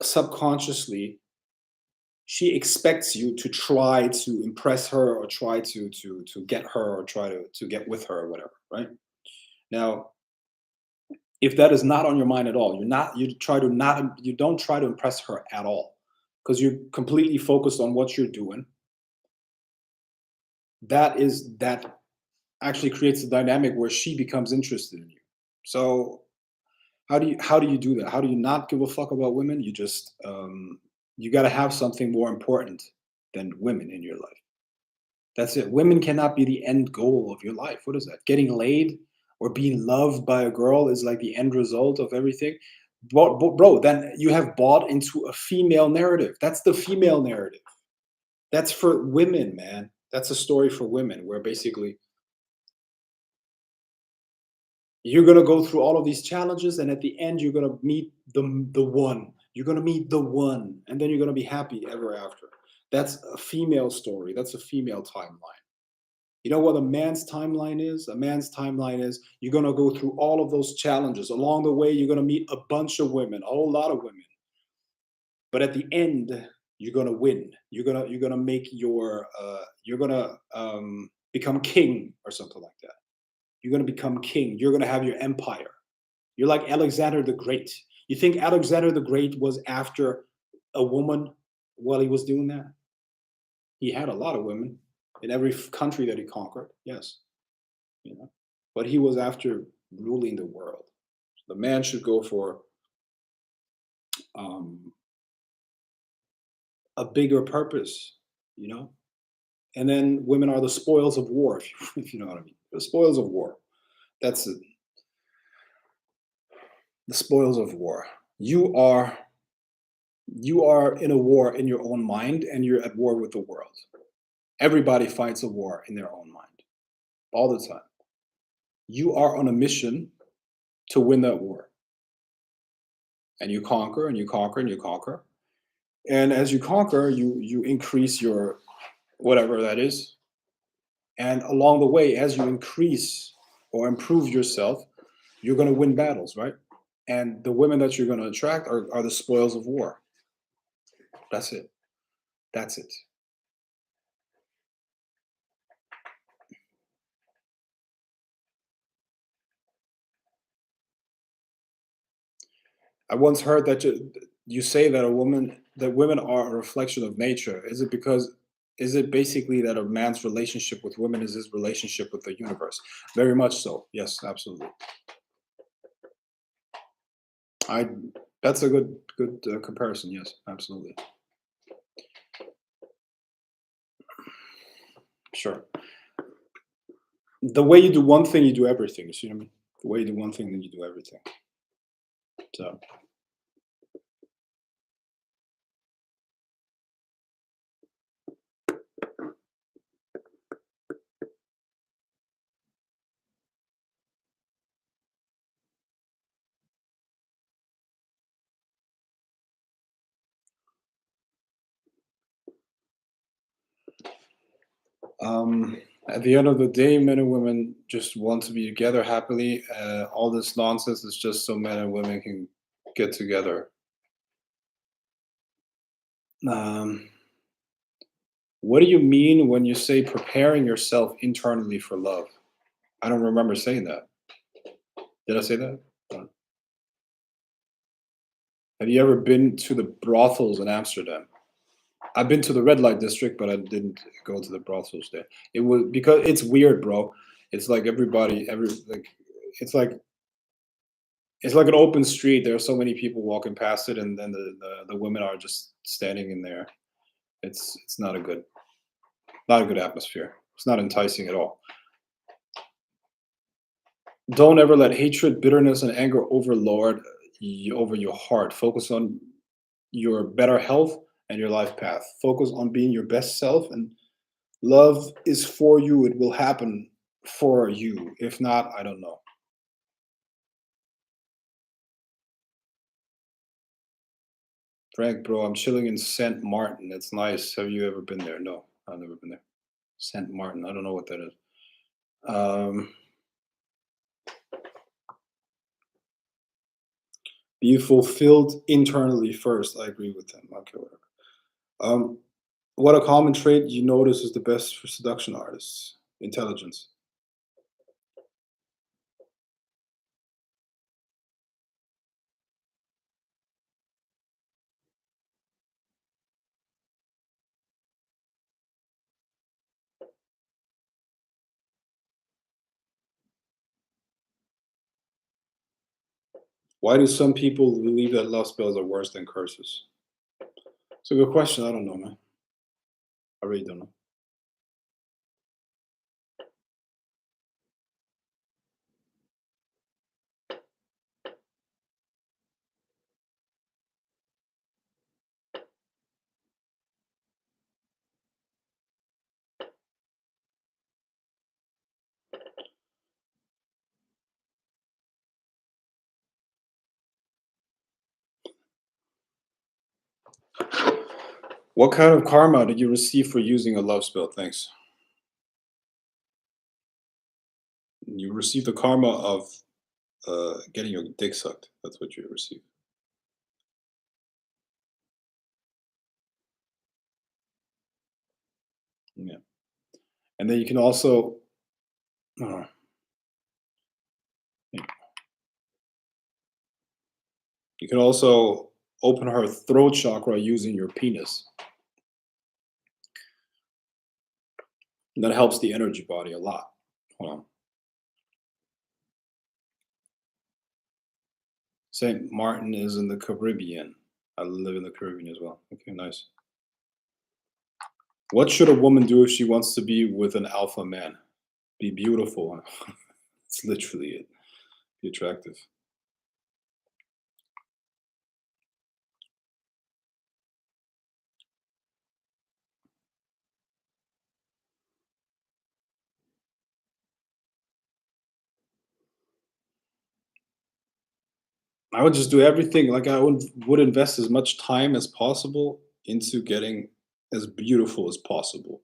subconsciously she expects you to try to impress her or try to get her or try to get with her or whatever, right? Now, If that is not on your mind at all, you don't try to impress her at all because you're completely focused on what you're doing. That actually creates a dynamic where she becomes interested in you. So how do you do that? How do you not give a fuck about women? You got to have something more important than women in your life. That's it. Women cannot be the end goal of your life. What is that? Getting laid or being loved by a girl is like the end result of everything. Bro, then you have bought into a female narrative. That's the female narrative. That's for women, man. That's a story for women where basically you're gonna go through all of these challenges, and at the end, you're gonna meet the one. You're gonna meet the one, and then you're gonna be happy ever after. That's a female story. That's a female timeline. You know what a man's timeline is? A man's timeline is you're gonna go through all of those challenges. Along the way, you're gonna meet a bunch of women, a whole lot of women. But at the end, you're gonna win. You're gonna make you're gonna become king or something like that. You're going to become king. You're going to have your empire. You're like Alexander the Great. You think Alexander the Great was after a woman while he was doing that? He had a lot of women in every country that he conquered. Yes, you know, but he was after ruling the world. The man should go for um, a bigger purpose, you know. And then women are the spoils of war, if you know what I mean. The spoils of war. That's it. The spoils of war. You are in a war in your own mind, and you're at war with the world. Everybody fights a war in their own mind all the time. You are on a mission to win that war, and you conquer and you conquer and you conquer. And as you conquer, you increase your whatever that is. And along the way, as you increase or improve yourself, you're going to win battles, right? And the women that you're going to attract are the spoils of war. That's it. That's it. I once heard that you say that women are a reflection of nature. Is it basically that a man's relationship with women is his relationship with the universe? Very much so. Yes, absolutely. I That's a good comparison. Yes, absolutely. Sure. The way you do one thing, you do everything. You see what I mean? The way you do one thing, then you do everything. So, um, at the end of the day, men and women just want to be together happily. All this nonsense is just so men and women can get together. Um, what do you mean when you say preparing yourself internally for love? I don't remember saying that. Did I say that? Uh, Have you ever been to the brothels in Amsterdam? I've been to the red light district, but I didn't go to the brothels there. It was because it's weird, bro. It's like it's like it's like an open street. There are so many people walking past it, and then the women are just standing in there. It's not a good atmosphere. It's not enticing at all. Don't ever let hatred, bitterness, and anger overlord over your heart. Focus on your better health and your life path. Focus on being your best self, and love is for you. It will happen for you. If not, I don't know. Frank, bro, I'm chilling in Saint Martin. It's nice. Have you ever been there? No, I've never been there. Saint Martin. I don't know what that is. Um, be fulfilled internally first. I agree with them. Okay, whatever. Um, what a common trait you notice is the best for seduction artists? Intelligence. Why do some people believe that love spells are worse than curses? It's a good question. I don't know, man. I really don't know. What kind of karma did you receive for using a love spell? Thanks. You received the karma of getting your dick sucked. That's what you received. Yeah. And then you can also uh, yeah. You can also open her throat chakra using your penis. And that helps the energy body a lot. Hold on. Saint Martin is in the Caribbean. I live in the Caribbean as well. Okay, nice. What should a woman do if she wants to be with an alpha man? Be beautiful. It's literally it. Be attractive. I would just do everything. Like I would invest as much time as possible into getting as beautiful as possible.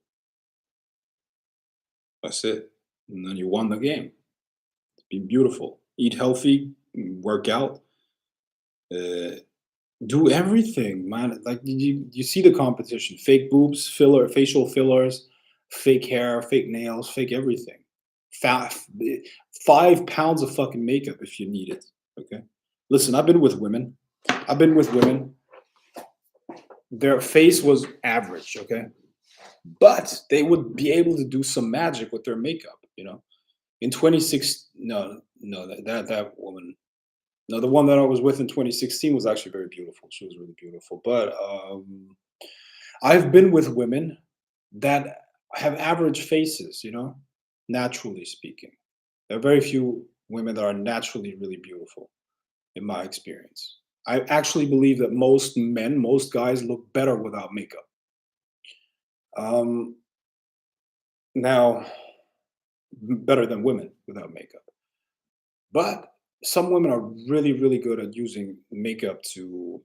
That's it. And then you won the game. Be beautiful. Eat healthy. Work out. Uh, do everything, man. Like you see the competition. Fake boobs, filler, facial fillers, fake hair, fake nails, fake everything. Fa- 5 pounds of fucking makeup if you need it. Okay. Listen, I've been with women. I've been with women. Their face was average, okay? But they would be able to do some magic with their makeup, you know? In 26 no, no, that woman no, the one that I was with in 2016 was actually very beautiful. She was really beautiful. But I've been with women that have average faces, you know, naturally speaking. There are very few women that are naturally really beautiful, in my experience. I actually believe that most men, most guys look better without makeup. Um, now, better than women without makeup. But some women are really, really good at using makeup to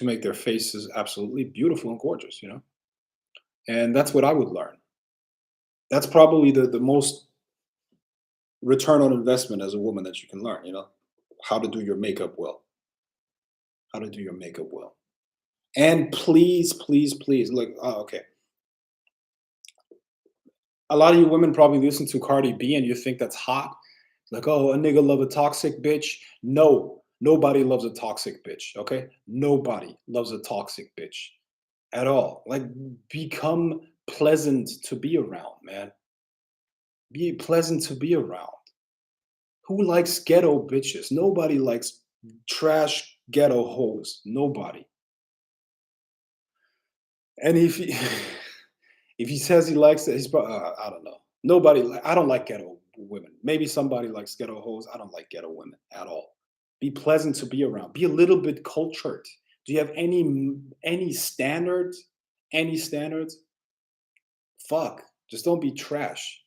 make their faces absolutely beautiful and gorgeous, you know? And that's what I would learn. That's probably the most return on investment as a woman that you can learn, you know? How to do your makeup well. How to do your makeup well. And please, please, please, look, okay. A lot of you women probably listen to Cardi B and you think that's hot. Like, oh, a nigga love a toxic bitch. No, nobody loves a toxic bitch. Okay, nobody loves a toxic bitch at all. Like, become pleasant to be around, man. Be pleasant to be around. Who likes ghetto bitches? Nobody likes trash ghetto hoes. Nobody. And if he, if he says he likes it, I don't know. Nobody. I don't like ghetto women. Maybe somebody likes ghetto hoes. I don't like ghetto women at all. Be pleasant to be around. Be a little bit cultured. Do you have any standards? Any standards? Fuck. Just don't be trash.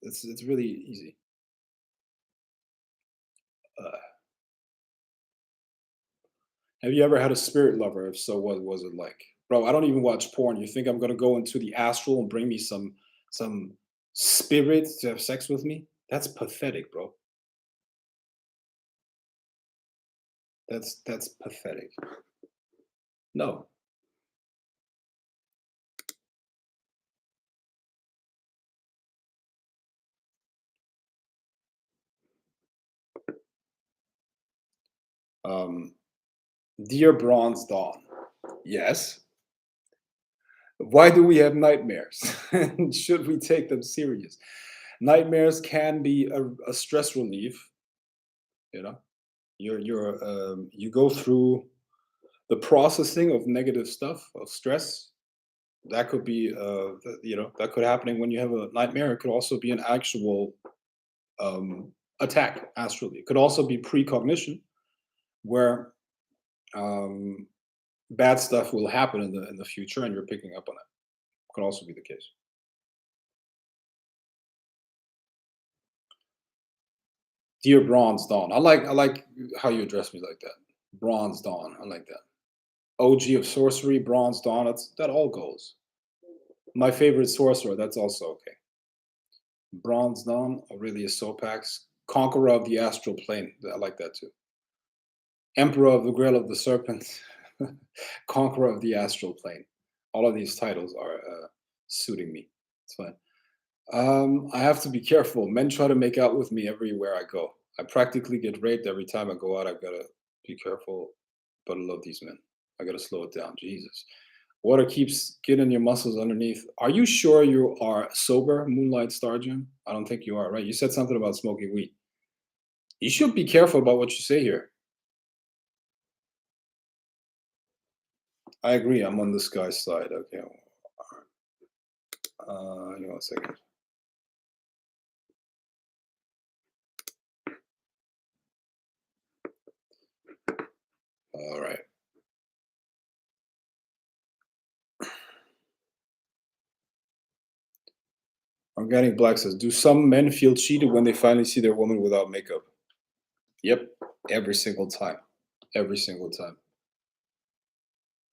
It's really easy. Uh, have you ever had a spirit lover? If so, what was it like? Bro, I don't even watch porn. You think I'm gonna go into the astral and bring me some spirit to have sex with me? That's pathetic, bro. That's pathetic. No. Um, Dear Bronze Dawn. Yes. Why do we have nightmares? And should we take them serious? Nightmares can be a stress relief, you know. you go through the processing of negative stuff, of stress. That could be, that could happening when you have a nightmare. It could also be an actual attack astrally. It could also be precognition, where um, bad stuff will happen in the future, and you're picking up on it. Could also be the case. Dear Bronze Dawn, I like how you address me like that. Bronze Dawn, I like that. OG of sorcery, Bronze Dawn. That all goes. My favorite sorcerer. That's also okay. Bronze Dawn, Aurelius Sopax, Conqueror of the Astral Plane. I like that too. Emperor of the Grail of the Serpent, Conqueror of the Astral Plane. All of these titles are suiting me. It's fine. I have to be careful. Men try to make out with me everywhere I go. I practically get raped every time I go out. I've got to be careful, but I love these men. I got to slow it down. Jesus. Water keeps getting your muscles underneath. Are you sure you are sober, Moonlight Star Gym? I don't think you are, right? You said something about smoking weed. You should be careful about what you say here. I agree. I'm on this guy's side. Okay. Hang on 1 second. All right. Organic Black says, do some men feel cheated when they finally see their woman without makeup? Yep. Every single time. Every single time.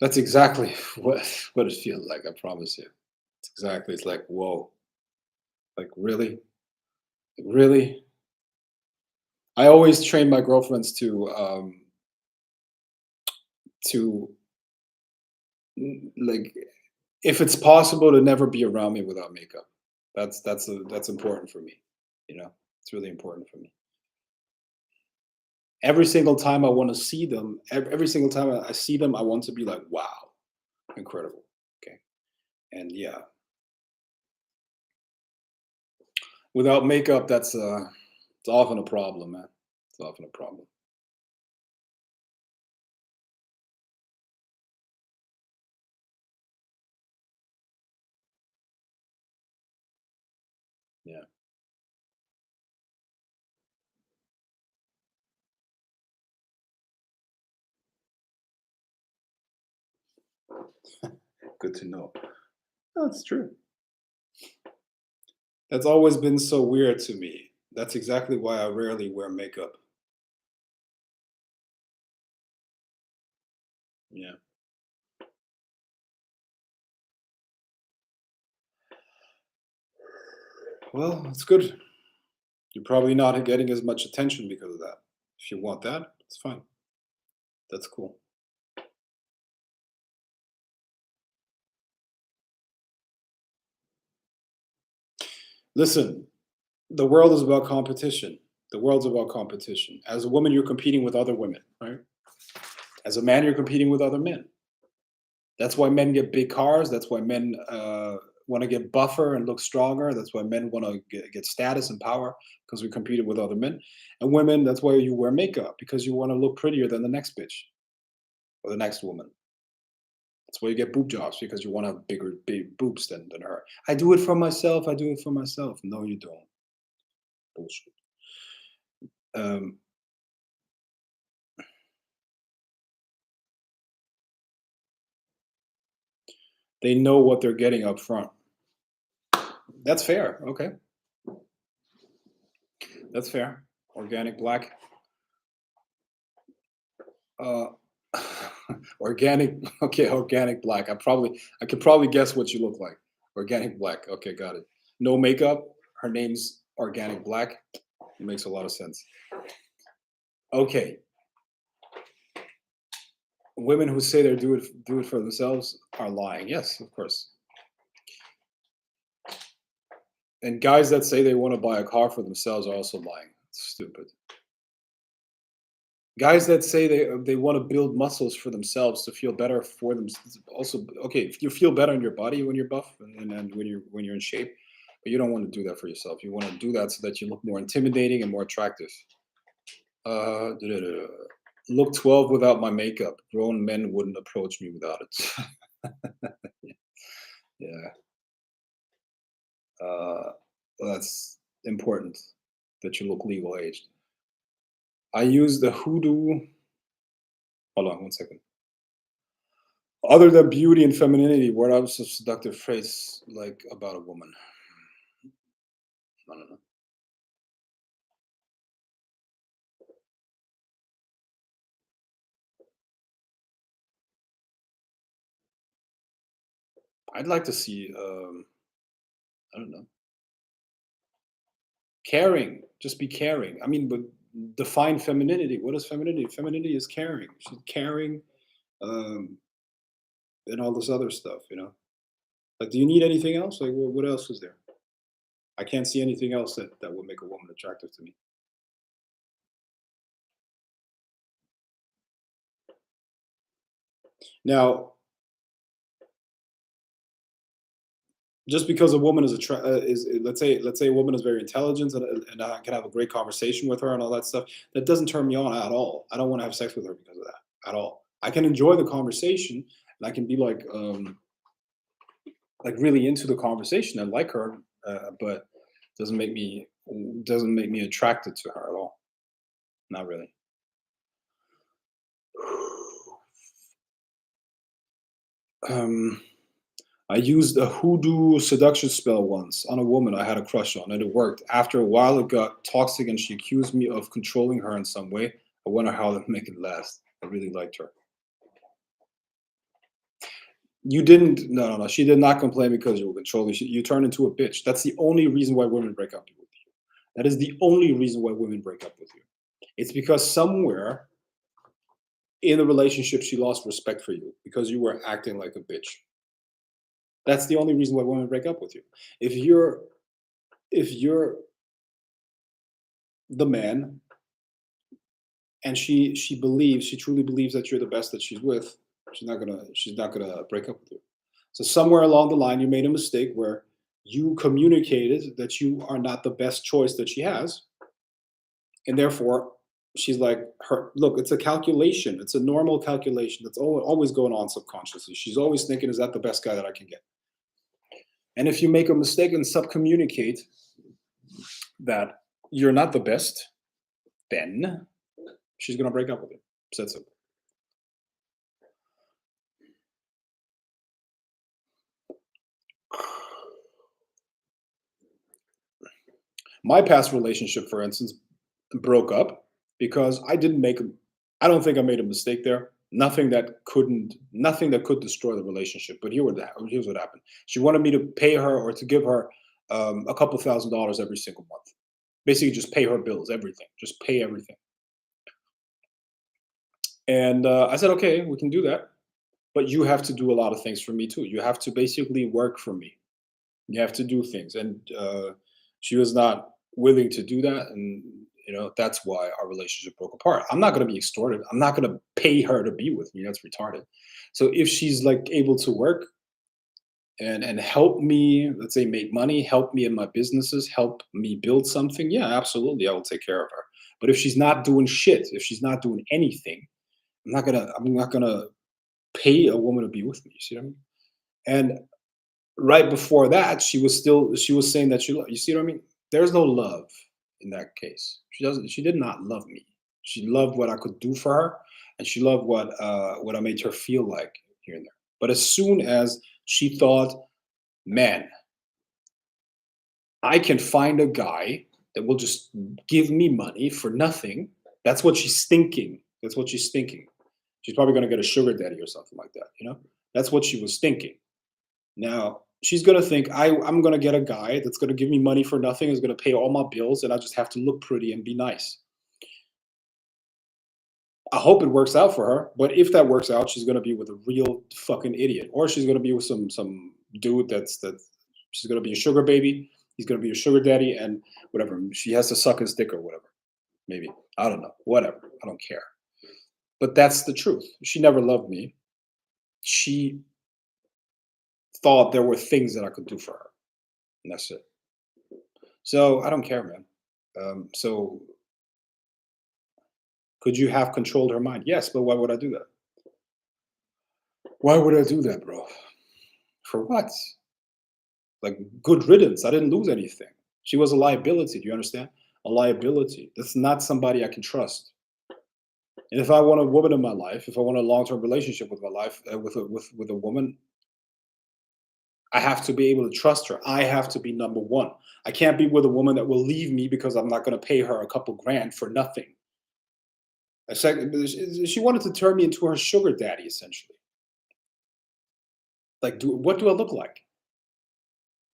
That's exactly what it feels like. I promise you. It's exactly. It's like, whoa. Like, really? Really? I always train my girlfriends to like, if it's possible, to never be around me without makeup. That's important for me. It's really important for me. Every single time I want to see them, every single time I see them, I want to be like, wow, incredible. Okay, and yeah, without makeup, it's often a problem, man. It's often a problem. Yeah. Good to know. That's true. That's always been so weird to me. That's exactly why I rarely wear makeup. Yeah. Well, it's good. You're probably not getting as much attention because of that. If you want that, it's fine. That's cool. Listen, the world is about competition. The world's about competition. As a woman, you're competing with other women, right? As a man, you're competing with other men. That's why men get big cars. That's why men want to get buffer and look stronger. That's why men want to get status and power, because we competed with other men. And women, that's why you wear makeup, because you want to look prettier than the next bitch or the next woman. That's why you get boob jobs, because you want to have big boobs than her. I do it for myself. I do it for myself. No, you don't. Bullshit. Um, they know what they're getting up front. That's fair. Okay. That's fair. Organic black. Uh, organic. Okay, organic black. I could probably guess what you look like. Organic black. Okay, got it. No makeup. Her name's Organic Black. It makes a lot of sense. Okay. Women who say they do it for themselves are lying. Yes, of course. And guys that say they want to buy a car for themselves are also lying. It's stupid. Guys that say they want to build muscles for themselves to feel better for them also okay. If you feel better in your body when you're buff and when you're in shape, but you don't want to do that for yourself. You want to do that so that you look more intimidating and more attractive. Da-da-da. Look 12 without my makeup. Grown men wouldn't approach me without it. Yeah. Uh, that's important that you look legal aged. I use the hoodoo. Hold on one second. Other than beauty and femininity, what else is a seductive phrase like about a woman? I don't know. I'd like to see, I don't know, caring. Just be caring. I mean, but define femininity. What is femininity? Femininity is caring. She's caring, um, and all this other stuff. Like, do you need anything else? Like, what else is there? I can't see anything else that would make a woman attractive to me. Now, just because a woman let's say a woman is very intelligent and I can have a great conversation with her and all that stuff, that doesn't turn me on at all. I don't want to have sex with her because of that at all. I can enjoy the conversation and I can be like really into the conversation and like her, but doesn't make me doesn't make me attracted to her at all. Not really. Um, I used a hoodoo seduction spell once on a woman I had a crush on, and it worked. After a while, it got toxic, and she accused me of controlling her in some way. I wonder how to make it last. I really liked her. You didn't. No, no, no. She did not complain because you were controlling. You turned into a bitch. That's the only reason why women break up with you. That is the only reason why women break up with you. It's because somewhere in the relationship she lost respect for you because you were acting like a bitch. That's the only reason why women break up with you. If you're the man and she truly believes that you're the best that she's with, she's not gonna break up with you. So somewhere along the line you made a mistake where you communicated that you are not the best choice that she has, and therefore she's like, her look, it's a calculation, it's a normal calculation that's always going on subconsciously. She's always thinking, is that the best guy that I can get? And if you make a mistake and sub communicate that you're not the best, then she's gonna break up with you. So that's it. My past relationship, for instance, broke up because I didn't make a I don't think I made a mistake there. Nothing that could destroy the relationship. But here's what happened. She wanted me to pay her or to give her a couple $1,000s every single month. Basically, just pay her bills, everything. Just pay everything. And I said, okay, we can do that. But you have to do a lot of things for me too. You have to basically work for me. You have to do things, and she was not willing to do that, and that's why our relationship broke apart. I'm not going to be extorted. I'm not going to pay her to be with me. That's retarded. So if she's like able to work and help me, let's say make money, help me in my businesses, help me build something, yeah, absolutely, I will take care of her. But if she's not doing shit, if she's not doing anything, I'm not gonna pay a woman to be with me. You see what I mean? And right before that, she was saying that you see what I mean? There's no love in that case. She did not love me. She loved what I could do for her, and she loved what I made her feel like here and there. But as soon as she thought, man, I can find a guy that will just give me money for nothing. That's what she's thinking. That's what she's thinking. She's probably gonna get a sugar daddy or something like that. That's what she was thinking. Now she's gonna think I'm gonna get a guy that's gonna give me money for nothing, is gonna pay all my bills, and I just have to look pretty and be nice. I hope it works out for her, but if that works out, she's gonna be with a real fucking idiot, or she's gonna be with some dude that she's gonna be a sugar baby. He's gonna be a sugar daddy, and whatever. She has to suck his dick or whatever. Maybe I don't know. Whatever. I don't care. But that's the truth. She never loved me. She thought there were things that I could do for her, and that's it. So I don't care, man. So Could you have controlled her mind? Yes, but why would I do that? Why would I do that, bro? For what? Like, good riddance. I didn't lose anything. She was a liability. Do you understand? A liability. That's not somebody I can trust. And if I want a woman in my life, if I want a long-term relationship with my life, with a woman, I have to be able to trust her. I have to be number one. I can't be with a woman that will leave me because I'm not going to pay her a couple grand for nothing. A second, she wanted to turn me into her sugar daddy, essentially. Like, what do I look like?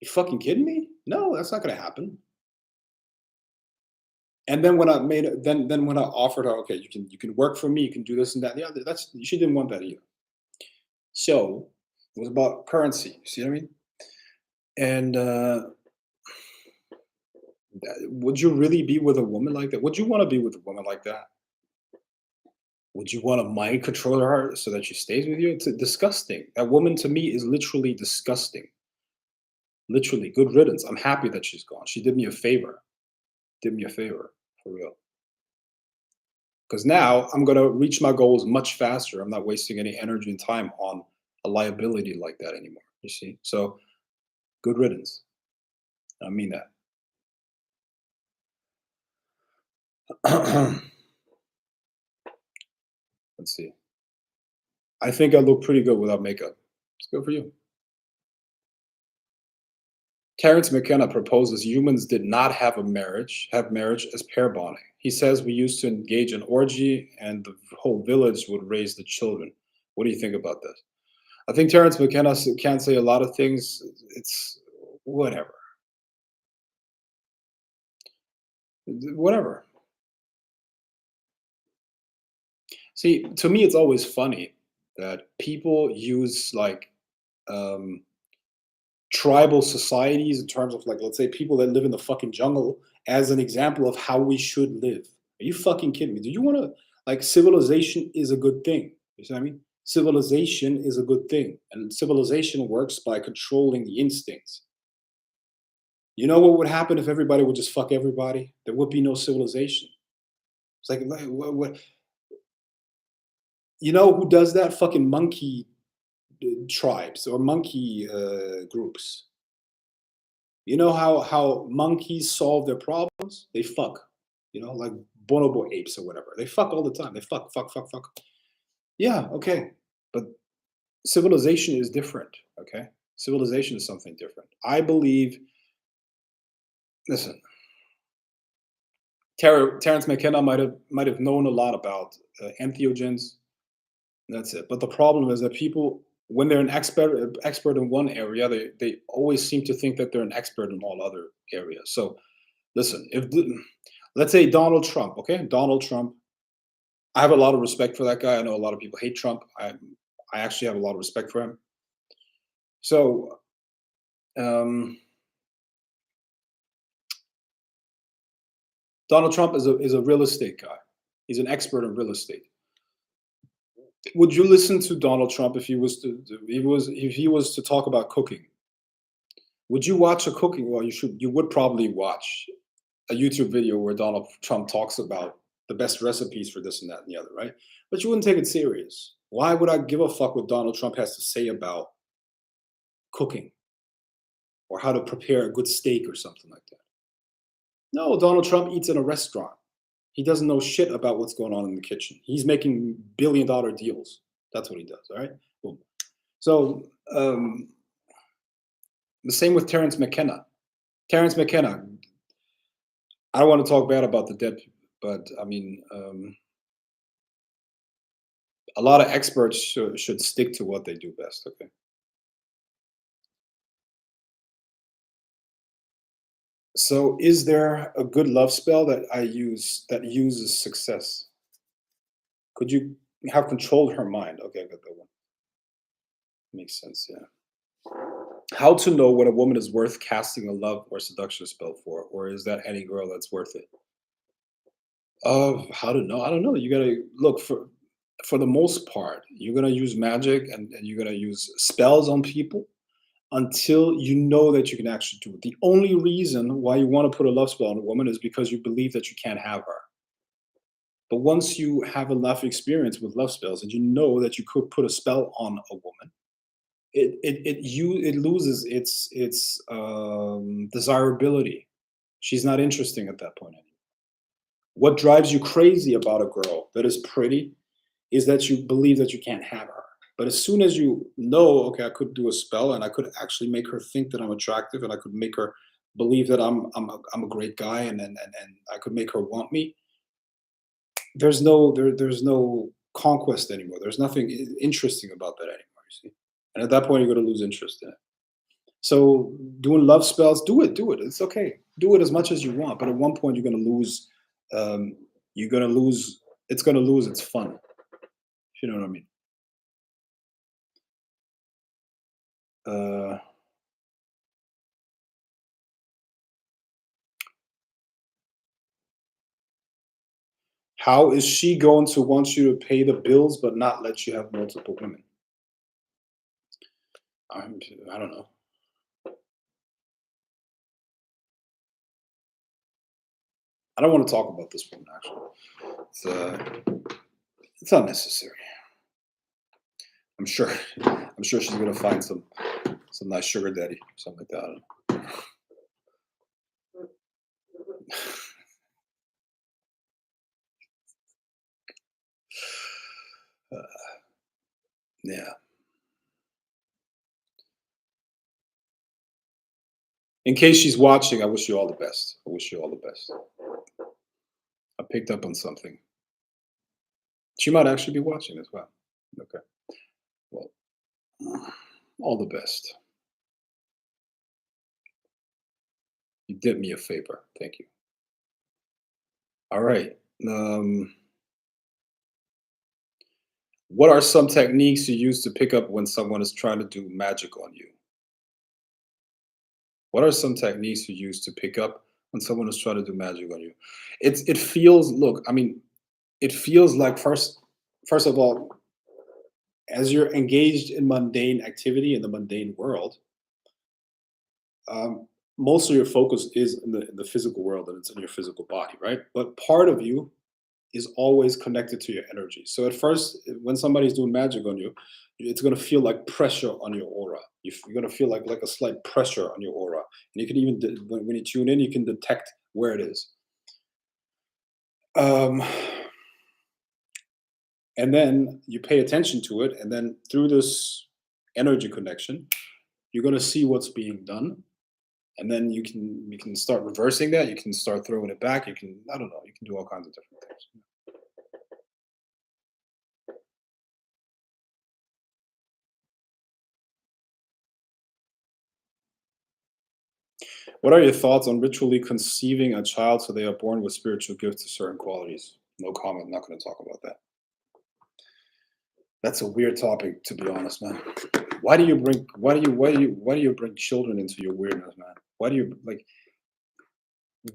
You fucking kidding me? No, that's not going to happen. And then when I made it, then when I offered her, okay, you can work for me, you can do this and that. Yeah, that's she didn't want that either. So it was about currency. You see what I mean? And would you really be with a woman like that? Would you want to be with a woman like that? Would you want to mind control her so that she stays with you? It's disgusting. That woman to me is literally disgusting. Literally, good riddance. I'm happy that she's gone. She did me a favor. Did me a favor, for real. Because now I'm gonna reach my goals much faster. I'm not wasting any energy and time on a liability like that anymore. You see? So good riddance. I mean that. Let's see. I think I look pretty good without makeup. It's good for you. Terence McKenna proposes humans did not have marriage as pair bonding. He says we used to engage in orgy and the whole village would raise the children. What do you think about this? I think Terence McKenna can say a lot of things. It's whatever. Whatever. See, to me, it's always funny that people use like um, tribal societies in terms of like, let's say, people that live in the fucking jungle as an example of how we should live. Are you fucking kidding me? Do you want to like civilization is a good thing? You see what I mean? Civilization is a good thing, and civilization works by controlling the instincts. You know what would happen if everybody would just fuck everybody? There would be no civilization. It's like what you know who does that? Fucking monkey tribes or monkey groups. You know how monkeys solve their problems? They fuck. You know, like bonobo apes or whatever. They fuck all the time. They fuck, fuck, fuck, fuck. Yeah, okay. But civilization is different. Okay, civilization is something different. I believe. Listen, Terence McKenna might have known a lot about entheogens. That's it. But the problem is that people, when they're an expert in one area, they always seem to think that they're an expert in all other areas. So listen, let's say Donald Trump, okay, Donald Trump. I have a lot of respect for that guy. I know a lot of people hate Trump. I actually have a lot of respect for him. So um, Donald Trump is a real estate guy. He's an expert in real estate. Would you listen to Donald Trump if he was to talk about cooking? Would you watch a cooking? Well, you would probably watch a YouTube video where Donald Trump talks about the best recipes for this and that and the other, right? But you wouldn't take it serious. Why would I give a fuck what Donald Trump has to say about cooking or how to prepare a good steak or something like that? No, Donald Trump eats in a restaurant. He doesn't know shit about what's going on in the kitchen. He's making billion-dollar deals. That's what he does. All right. Boom. So the same with Terence McKenna. Terence McKenna. I don't want to talk bad about the dead, but I mean, a lot of experts should stick to what they do best. Okay. So, is there a good love spell that I use that uses success? Could you have controlled her mind? Okay, I got that one. Makes sense. Yeah. How to know when a woman is worth casting a love or seduction spell for, or is that any girl that's worth it? How to know? I don't know. You gotta look for the most part. You're gonna use magic and you're gonna use spells on people until you know that you can actually do it. The only reason why you want to put a love spell on a woman is because you believe that you can't have her. But once you have enough experience with love spells and you know that you could put a spell on a woman, it loses its desirability. She's not interesting at that point anymore. What drives you crazy about a girl that is pretty is that you believe that you can't have her. But as soon as you know, okay, I could do a spell and I could actually make her think that I'm attractive and I could make her believe that I'm a great guy and I could make her want me, there's no conquest anymore. There's nothing interesting about that anymore, you see. And at that point you're gonna lose interest in it. So doing love spells, do it. It's okay. Do it as much as you want, but at one point um, you're gonna lose it's gonna lose its fun. If you know what I mean. Uh, how is she going to want you to pay the bills but not let you have multiple women? I'm, I don't know. I don't want to talk about this woman actually. It's unnecessary. I'm sure. I'm sure she's gonna find some nice sugar daddy, or something like that. I don't know. Uh, yeah. In case she's watching, I wish you all the best. I wish you all the best. I picked up on something. She might actually be watching as well. Okay. Well, all the best. You did me a favor. Thank you. All right. What are some techniques you use to pick up when someone is trying to do magic on you? What are some techniques you use to pick up when someone is trying to do magic on you? It feels look, I mean, it feels like first of all, as you're engaged in mundane activity in the mundane world, um, most of your focus is in the physical world and it's in your physical body, right? But part of you is always connected to your energy. So at first, when somebody's doing magic on you, it's going to feel like pressure on your aura. You're going to feel like a slight pressure on your aura, and you can even when you tune in, you can detect where it is. Um, and then you pay attention to it, and then through this energy connection, you're going to see what's being done, and then you can start reversing that. You can start throwing it back. You can I don't know. You can do all kinds of different things. What are your thoughts on ritually conceiving a child so they are born with spiritual gifts or certain qualities? No comment. Not going to talk about that. That's a weird topic, to be honest, man. Why do you bring children into your weirdness, man? Why do you like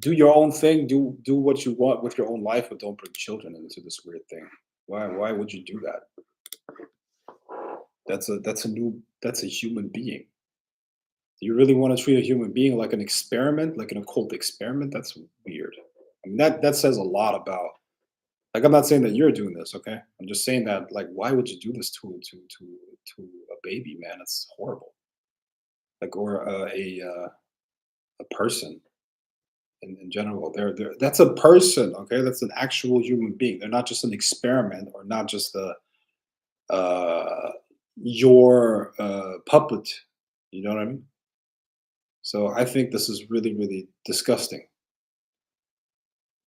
do your own thing, do what you want with your own life, but don't bring children into this weird thing? Why would you do that? That's a human being. Do you really want to treat a human being like an experiment, like an occult experiment? That's weird. I mean, that says a lot about. Like, I'm not saying that you're doing this, okay? I'm just saying that, like, why would you do this to a baby, man? It's horrible. Like, or a person in general. They're that's a person, okay? That's an actual human being. They're not just an experiment or not just uh, your puppet. You know what I mean? So I think this is really, really disgusting.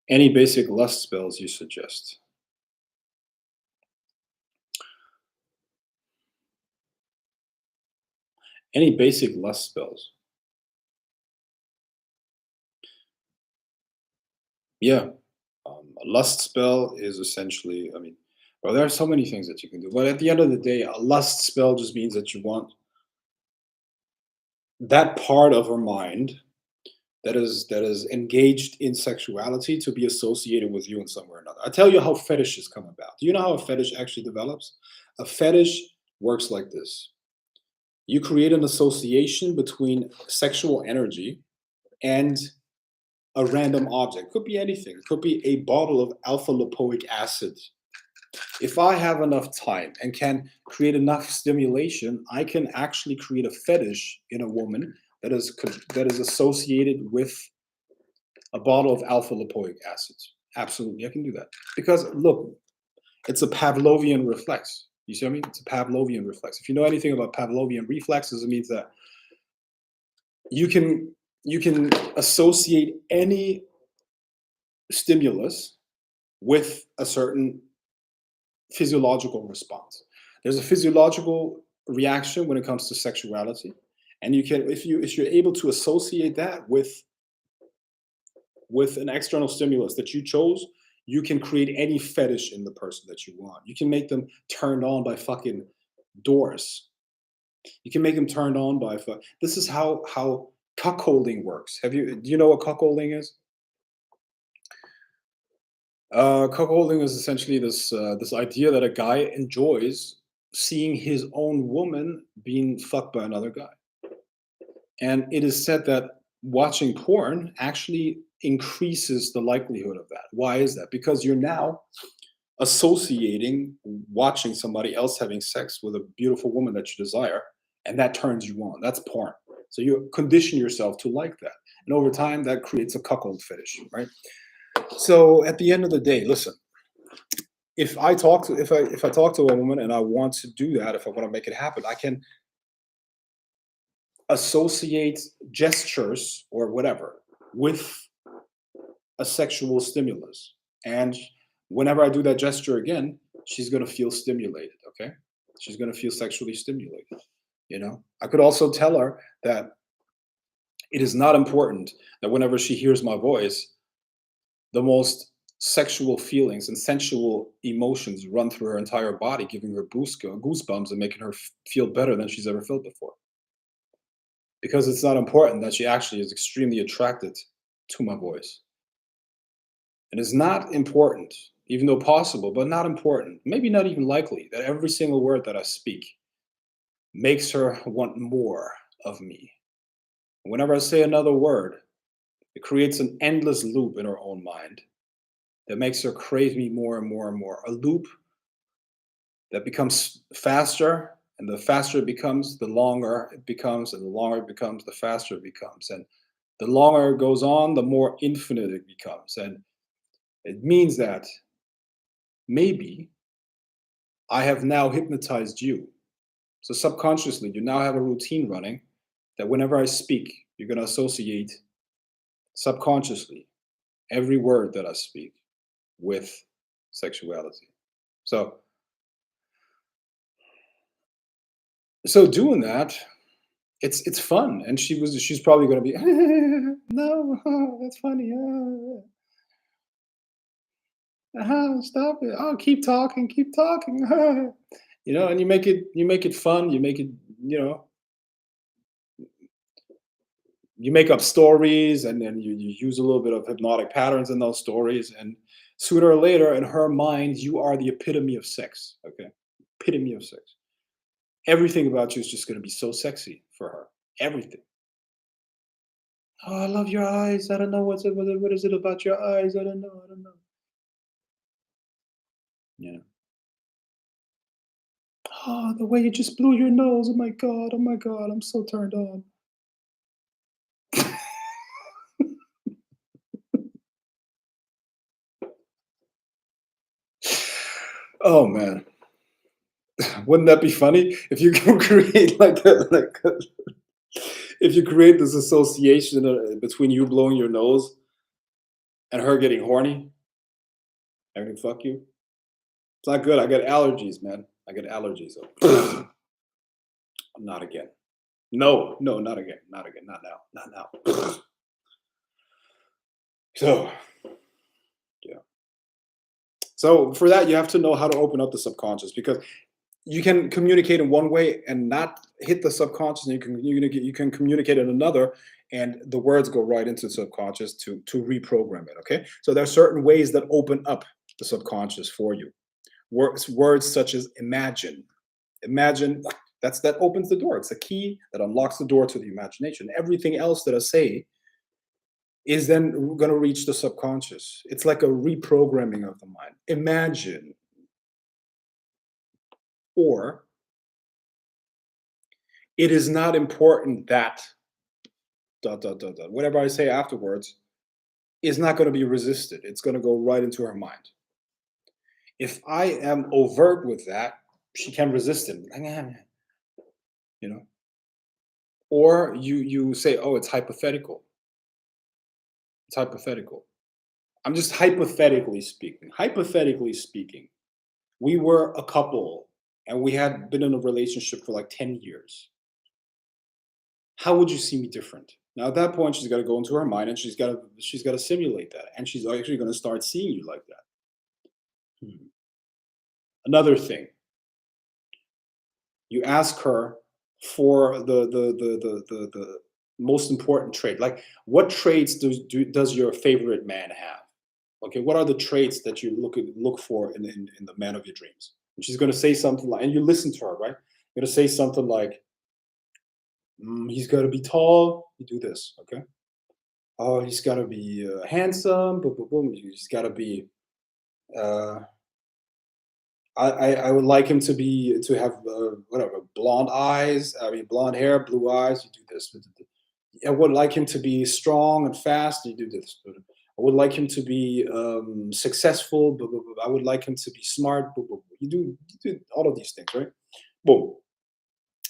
Any basic lust spells you suggest? Any basic lust spells? Yeah. A lust spell is essentially, I mean, well, there are so many things that you can do. But at the end of the day, a lust spell just means that you want that part of her mind that is engaged in sexuality to be associated with you in some way or another. I tell you how fetishes come about. Do you know how a fetish actually develops? A fetish works like this. You create an association between sexual energy and a random object. Could be anything. Could be a bottle of alpha lipoic acid. If I have enough time and can create enough stimulation, I can actually create a fetish in a woman that is associated with a bottle of alpha lipoic acid. Absolutely, I can do that. Because look, it's a Pavlovian reflex. You see what I mean? It's a Pavlovian reflex. If you know anything about Pavlovian reflexes, it means that you can associate any stimulus with a certain physiological response. There's a physiological reaction when it comes to sexuality, and you can, if you're able to associate that with an external stimulus that you chose, you can create any fetish in the person that you want. You can make them turned on by fucking doors. You can make them turned on by this is how cuckolding works. Do you know what cuckolding is? Cuckolding is essentially this idea that a guy enjoys seeing his own woman being fucked by another guy. And it is said that watching porn actually increases the likelihood of that. Why is that? Because you're now associating watching somebody else having sex with a beautiful woman that you desire, and that turns you on. That's porn. So you condition yourself to like that. And over time, that creates a cuckold fetish, right? So at the end of the day, listen, if I talk to a woman and I want to do that, if I want to make it happen, I can associate gestures or whatever with a sexual stimulus. And whenever I do that gesture again, she's going to feel stimulated, okay? She's going to feel sexually stimulated, you know? I could also tell her that it is not important that whenever she hears my voice, the most sexual feelings and sensual emotions run through her entire body, giving her goosebumps and making her feel better than she's ever felt before. Because it's not important that she actually is extremely attracted to my voice. It is not important, even though possible, but not important, maybe not even likely, that every single word that I speak makes her want more of me. Whenever I say another word, it creates an endless loop in her own mind that makes her crave me more and more and more. A loop that becomes faster, and the faster it becomes, the longer it becomes, and the longer it becomes, the faster it becomes. And the longer it goes on, the more infinite it becomes. And it means that maybe I have now hypnotized you. So subconsciously, you now have a routine running that whenever I speak, you're going to associate subconsciously every word that I speak with sexuality. So doing that, it's fun, and she's probably going to be no, that's funny. Stop it. Oh, keep talking, keep talking. You know, and you make it fun. You make it, you know, you make up stories, and then you use a little bit of hypnotic patterns in those stories, and sooner or later, in her mind, you are the epitome of sex. Okay, epitome of sex. Everything about you is just going to be so sexy for her. Everything. Oh, I love your eyes. I don't know what is it about your eyes. I don't know. I don't know. Yeah. Oh, the way you just blew your nose. Oh my god. Oh my god. I'm so turned on. Oh man. Wouldn't that be funny if you can create if you create this association between you blowing your nose and her getting horny? I can fuck you. It's not good. I get allergies, man. I get allergies. So. Not again. No, not again. Not again. Not now. Not now. So, yeah. So for that, you have to know how to open up the subconscious, because you can communicate in one way and not hit the subconscious, and you can communicate in another, and the words go right into the subconscious to reprogram it. Okay, so there are certain ways that open up the subconscious for you. Words such as imagine. That opens the door. It's a key that unlocks the door to the imagination. Everything else that I say is then going to reach the subconscious. It's like a reprogramming of the mind. Imagine, or it is not important that dot dot dot dot. Whatever I say afterwards is not going to be resisted. It's going to go right into her mind. If I am overt with that, she can resist it. You know, or you say, oh, it's hypothetical. It's hypothetical. I'm just hypothetically speaking. Hypothetically speaking, we were a couple and we had been in a relationship for like 10 years. How would you see me different? Now at that point, she's got to go into her mind and she's got to simulate that, and she's actually going to start seeing you like that. Another thing, you ask her for the most important trait. Like, what traits does your favorite man have? Okay, what are the traits that you look for in the man of your dreams? And she's going to say something like, and you listen to her, right? You're going to say something like, he's got to be tall. You do this, okay? Oh, he's got to be handsome. Boom, boom, boom. He's got to be. Uh, I would like him to have whatever, blonde eyes. I mean, blonde hair, blue eyes. You do this. I would like him to be strong and fast. You do this. I would like him to be successful. Blah, blah, blah. I would like him to be smart. Blah, blah, blah. You do all of these things, right? Boom.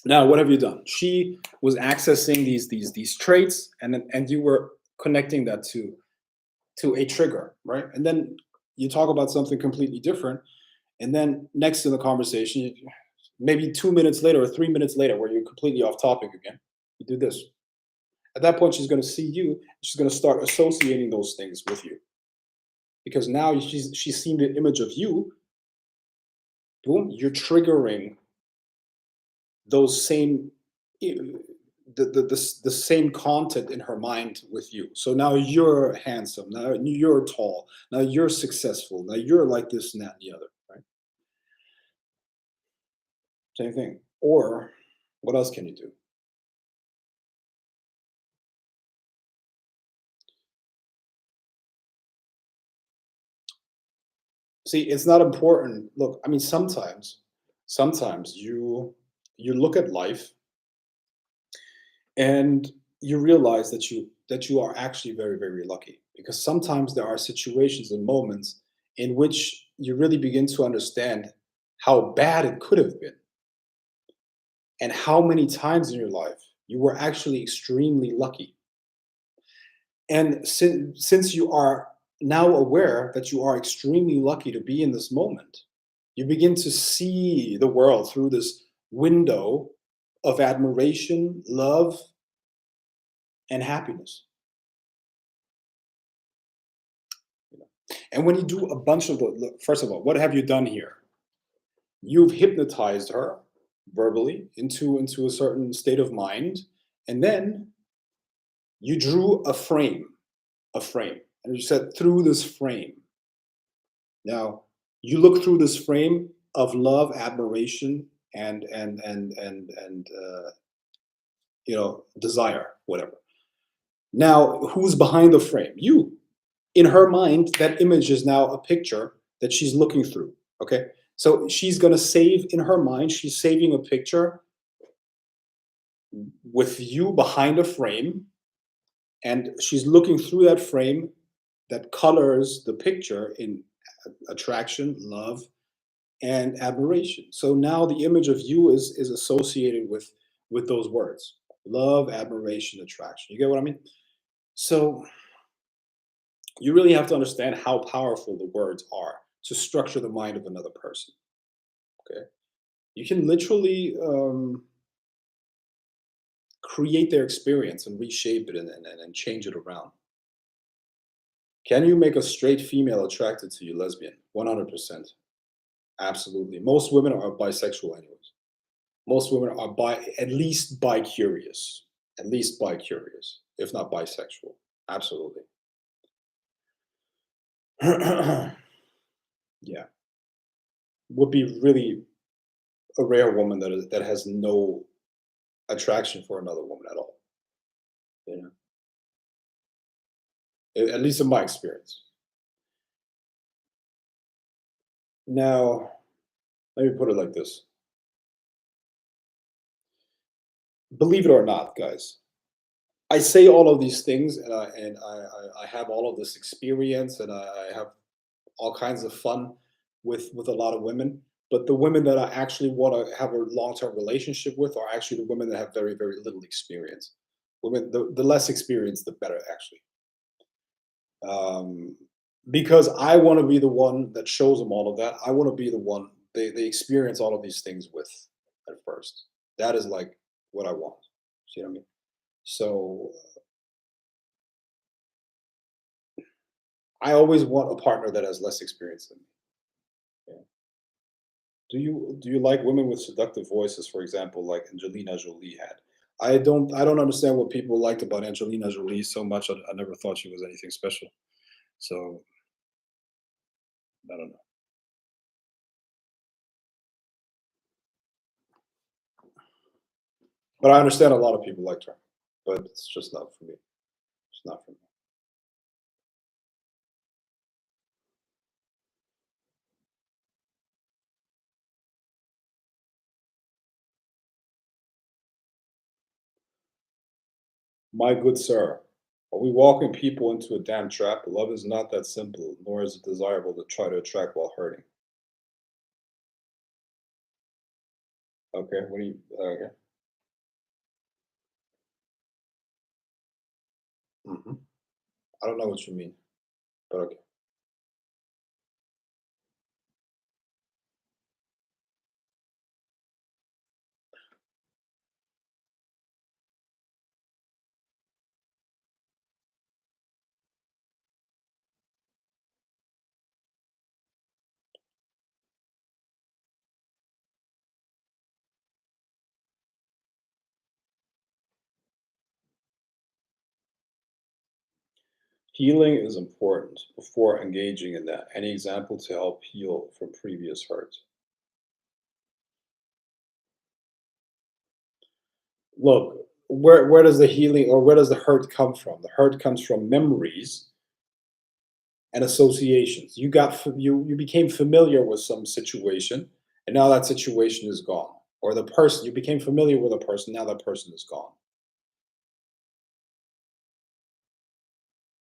Now, what have you done? She was accessing these traits, and you were connecting that to a trigger, right? And then you talk about something completely different, and then next in the conversation, maybe 2 minutes later or 3 minutes later, where you're completely off topic again, you do this. At that point, she's going to see you. She's going to start associating those things with you, because now she's seen the image of you. Boom, you're triggering those same the same content in her mind with you. So now you're handsome. Now you're tall. Now you're successful. Now you're like this and that and the other. Right? Same thing. Or what else can you do? See, it's not important. Look, I mean, sometimes you look at life and you realize that you are actually very, very lucky, because sometimes there are situations and moments in which you really begin to understand how bad it could have been, and how many times in your life you were actually extremely lucky. And since you are now aware that you are extremely lucky to be in this moment, you begin to see the world through this window of admiration, love, and happiness. And when you do a bunch of first of all, what have you done here? You've hypnotized her verbally into a certain state of mind, and then you drew a frame, and you said, through this frame. Now you look through this frame of love, admiration, and desire, whatever. Now, who's behind the frame? You. In her mind, that image is now a picture that she's looking through. Okay, so she's going to save in her mind. She's saving a picture with you behind a frame, and she's looking through that frame that colors the picture in attraction, love, and admiration. So now the image of you is associated with those words: love, admiration, attraction. You get what I mean? So you really have to understand how powerful the words are to structure the mind of another person. Okay, you can literally create their experience and reshape it and change it around. Can you make a straight female attracted to you lesbian? 100%. Absolutely. Most women are bisexual anyways. Most women are at least bi-curious. At least bi-curious, if not bisexual. Absolutely. Yeah. Would be really a rare woman that has no attraction for another woman at all. You know? at least in my experience. Now, let me put it like this. Believe it or not, guys, I say all of these things, and I have all of this experience, and I have all kinds of fun with a lot of women. But the women that I actually want to have a long term relationship with are actually the women that have very little experience. Women, the less experience, the better, actually. Um, because I want to be the one that shows them all of that. I want to be the one they experience all of these things with at first. That is like what I want. See what I mean? So I always want a partner that has less experience than me. Yeah. Do you like women with seductive voices, for example, like Angelina Jolie had? I don't understand what people liked about Angelina Jolie so much. I never thought she was anything special. So I don't know. But I understand a lot of people liked her. But it's just not for me. It's not for me. My good sir, are we walking people into a damn trap? Love is not that simple, nor is it desirable to try to attract while hurting. Okay, what do you okay. Mhm. I don't know what you mean, but okay. Healing is important before engaging in that. Any example to help heal from previous hurt? Look, where does the healing or where does the hurt come from? The hurt comes from memories and associations. You became familiar with some situation, and now that situation is gone. Or the person you became familiar with a person, now that person is gone.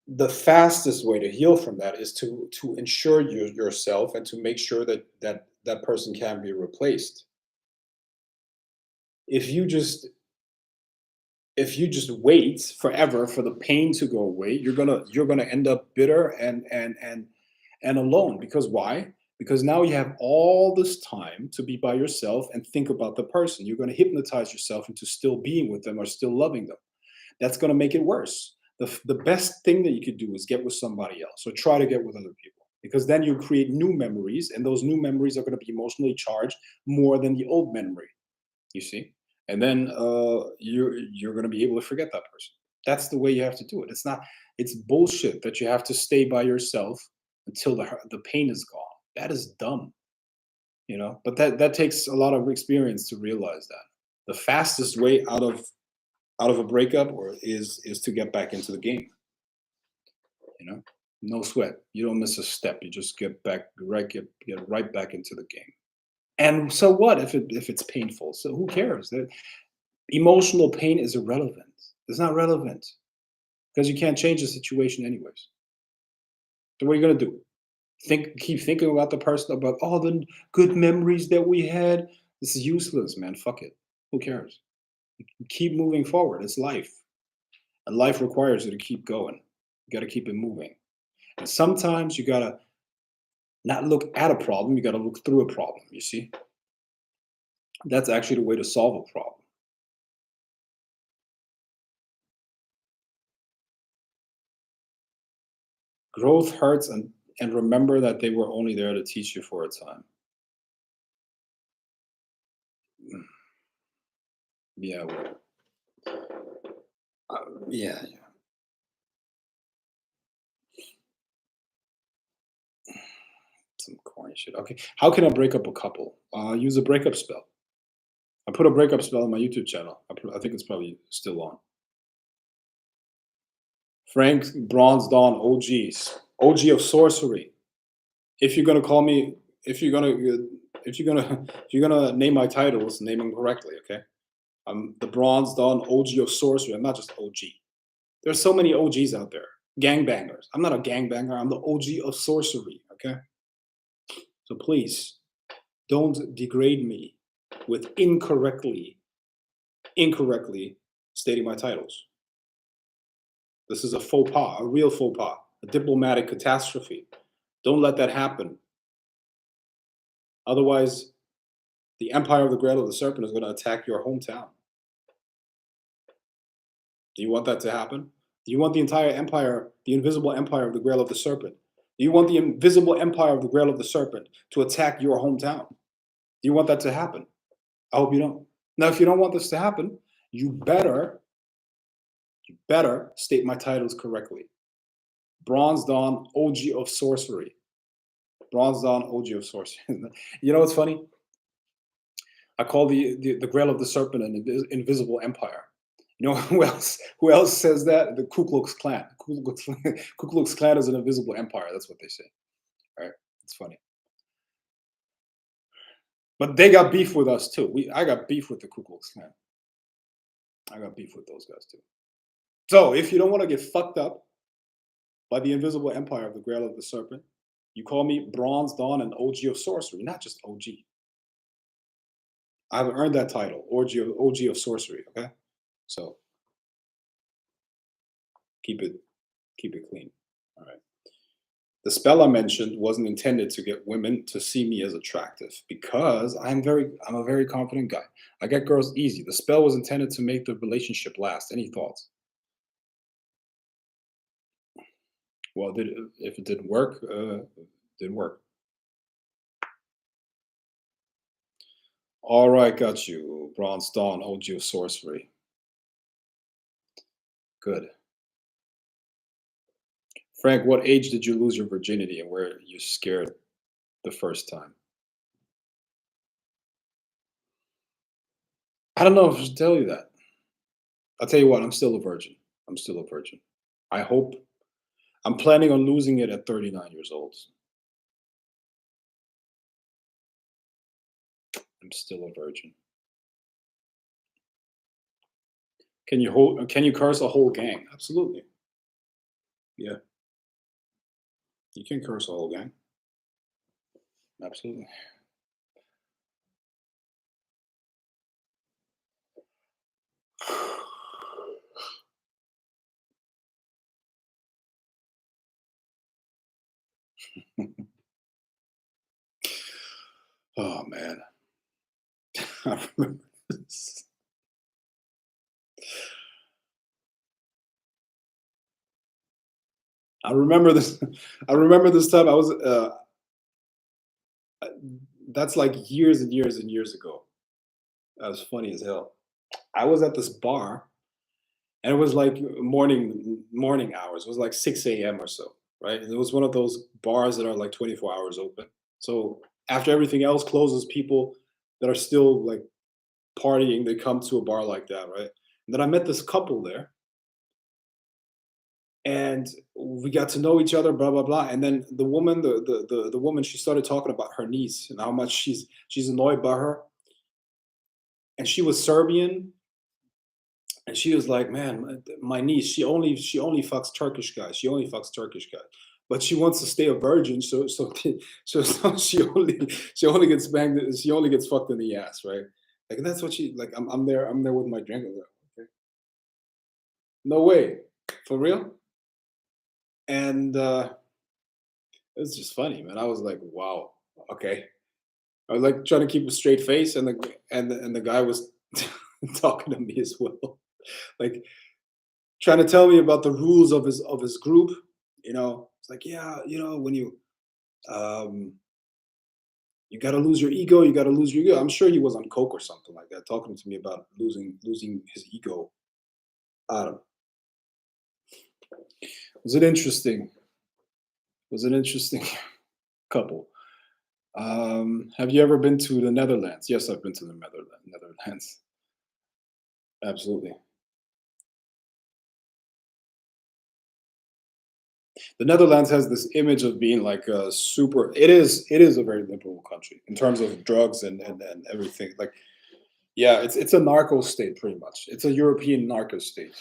The fastest way to heal from that is to ensure yourself and to make sure that person can be replaced. If you just if you just wait forever for the pain to go away, you're gonna end up bitter and alone. Because why? Because now you have all this time to be by yourself and think about the person. You're gonna hypnotize yourself into still being with them or still loving them. That's gonna make it worse. The best thing that you could do is get with somebody else or try to get with other people. Because then you create new memories, and those new memories are going to be emotionally charged more than the old memory. You see, and then you're going to be able to forget that person. That's the way you have to do it. It's bullshit that you have to stay by yourself until the pain is gone. That is dumb, but that takes a lot of experience to realize that the fastest way out of a breakup or is to get back into the game. you know no sweat. You don't miss a step. You just get right back into the game. And so what if it's painful? So who cares? Emotional pain is irrelevant. It's not relevant because you can't change the situation anyways. So what are you gonna do? Keep thinking about the person, about all the good memories that we had. This is useless, man. Fuck it. Who cares? Keep moving forward. It's life, and life requires you to keep going. You got to keep it moving. And sometimes you got to not look at a problem. You got to look through a problem. You see, that's actually the way to solve a problem. Growth hurts, and remember that they were only there to teach you for a time. Mm, yeah, well, yeah, yeah. Some corny shit. Okay, how can I break up a couple? Use a breakup spell. I put a breakup spell on my YouTube channel. I think it's probably still on. Frank, Bronze Dawn, OGs, OG of sorcery. If you're gonna call me, if you're gonna, if you're gonna, if you're gonna name my titles, name them correctly, okay? I'm the Bronze Dawn, OG of sorcery. I'm not just OG. There's so many OGs out there. Gangbangers. I'm not a gangbanger. I'm the OG of sorcery, okay? So please don't degrade me with incorrectly stating my titles. This is a faux pas, a real faux pas, a diplomatic catastrophe. Don't let that happen. Otherwise, the Empire of the Grail of the Serpent is going to attack your hometown. Do you want that to happen? Do you want the entire empire, the invisible empire of the Grail of the Serpent? Do you want the invisible empire of the Grail of the Serpent to attack your hometown? Do you want that to happen? I hope you don't. Now, if you don't want this to happen, you better state my titles correctly. Bronze Dawn, OG of sorcery. Bronze Dawn, OG of sorcery. You know what's funny? I call the Grail of the Serpent an invisible empire. You know who else? Who else says that? The Ku Klux Klan. Ku Klux Klan is an invisible empire. That's what they say. All right, it's funny. But they got beef with us too. I got beef with the Ku Klux Klan. I got beef with those guys too. So if you don't want to get fucked up by the invisible empire of the Grail of the Serpent, you call me Bronze Dawn and OG of sorcery, not just OG. I've earned that title, OG of sorcery. Okay, so keep it clean. All right. The spell I mentioned wasn't intended to get women to see me as attractive because I'm a very confident guy. I get girls easy. The spell was intended to make the relationship last. Any thoughts? Well, if it didn't work, it didn't work. All right, got you. Bronze Dawn, OG of sorcery. Good. Frank, what age did you lose your virginity and were you scared the first time? I don't know if I should tell you that. I'll tell you what, I'm still a virgin. I'm still a virgin. I hope I'm planning on losing it at 39 years old. I'm still a virgin. Can you curse a whole gang? Absolutely. Yeah. You can curse a whole gang. Absolutely. Oh man. I remember this. I remember this. I remember this time I was that's like years and years and years ago. That was funny as hell. I was at this bar and it was like morning hours. It was like 6 a.m. or so, right? And it was one of those bars that are like 24 hours open. So after everything else closes, people that are still like partying, they come to a bar like that, right? And then I met this couple there, and we got to know each other, blah blah blah. And then the woman, the woman, she started talking about her niece and how much she's annoyed by her, and she was Serbian, and she was like, "Man, my niece, she only fucks Turkish guys. She only fucks Turkish guys, but she wants to stay a virgin, so she only gets banged. She only gets fucked in the ass, right? Like and that's what she like. I'm there with my drink. I'm like, okay, no way, for real. And it was just funny, man. I was like, wow, okay. I was like trying to keep a straight face, and the guy was talking to me as well, like trying to tell me about the rules of his group. It's like, yeah, when um, you got to lose your ego, you got to lose your ego. I'm sure he was on coke or something like that, talking to me about losing his ego. I don't know. Was it interesting? Was an interesting couple. Have you ever been to the Netherlands? Yes, I've been to the Netherlands. Absolutely. The Netherlands has this image of being like a super. It is a very liberal country in terms of drugs and everything. Like, yeah, it's a narco state pretty much. It's a European narco state.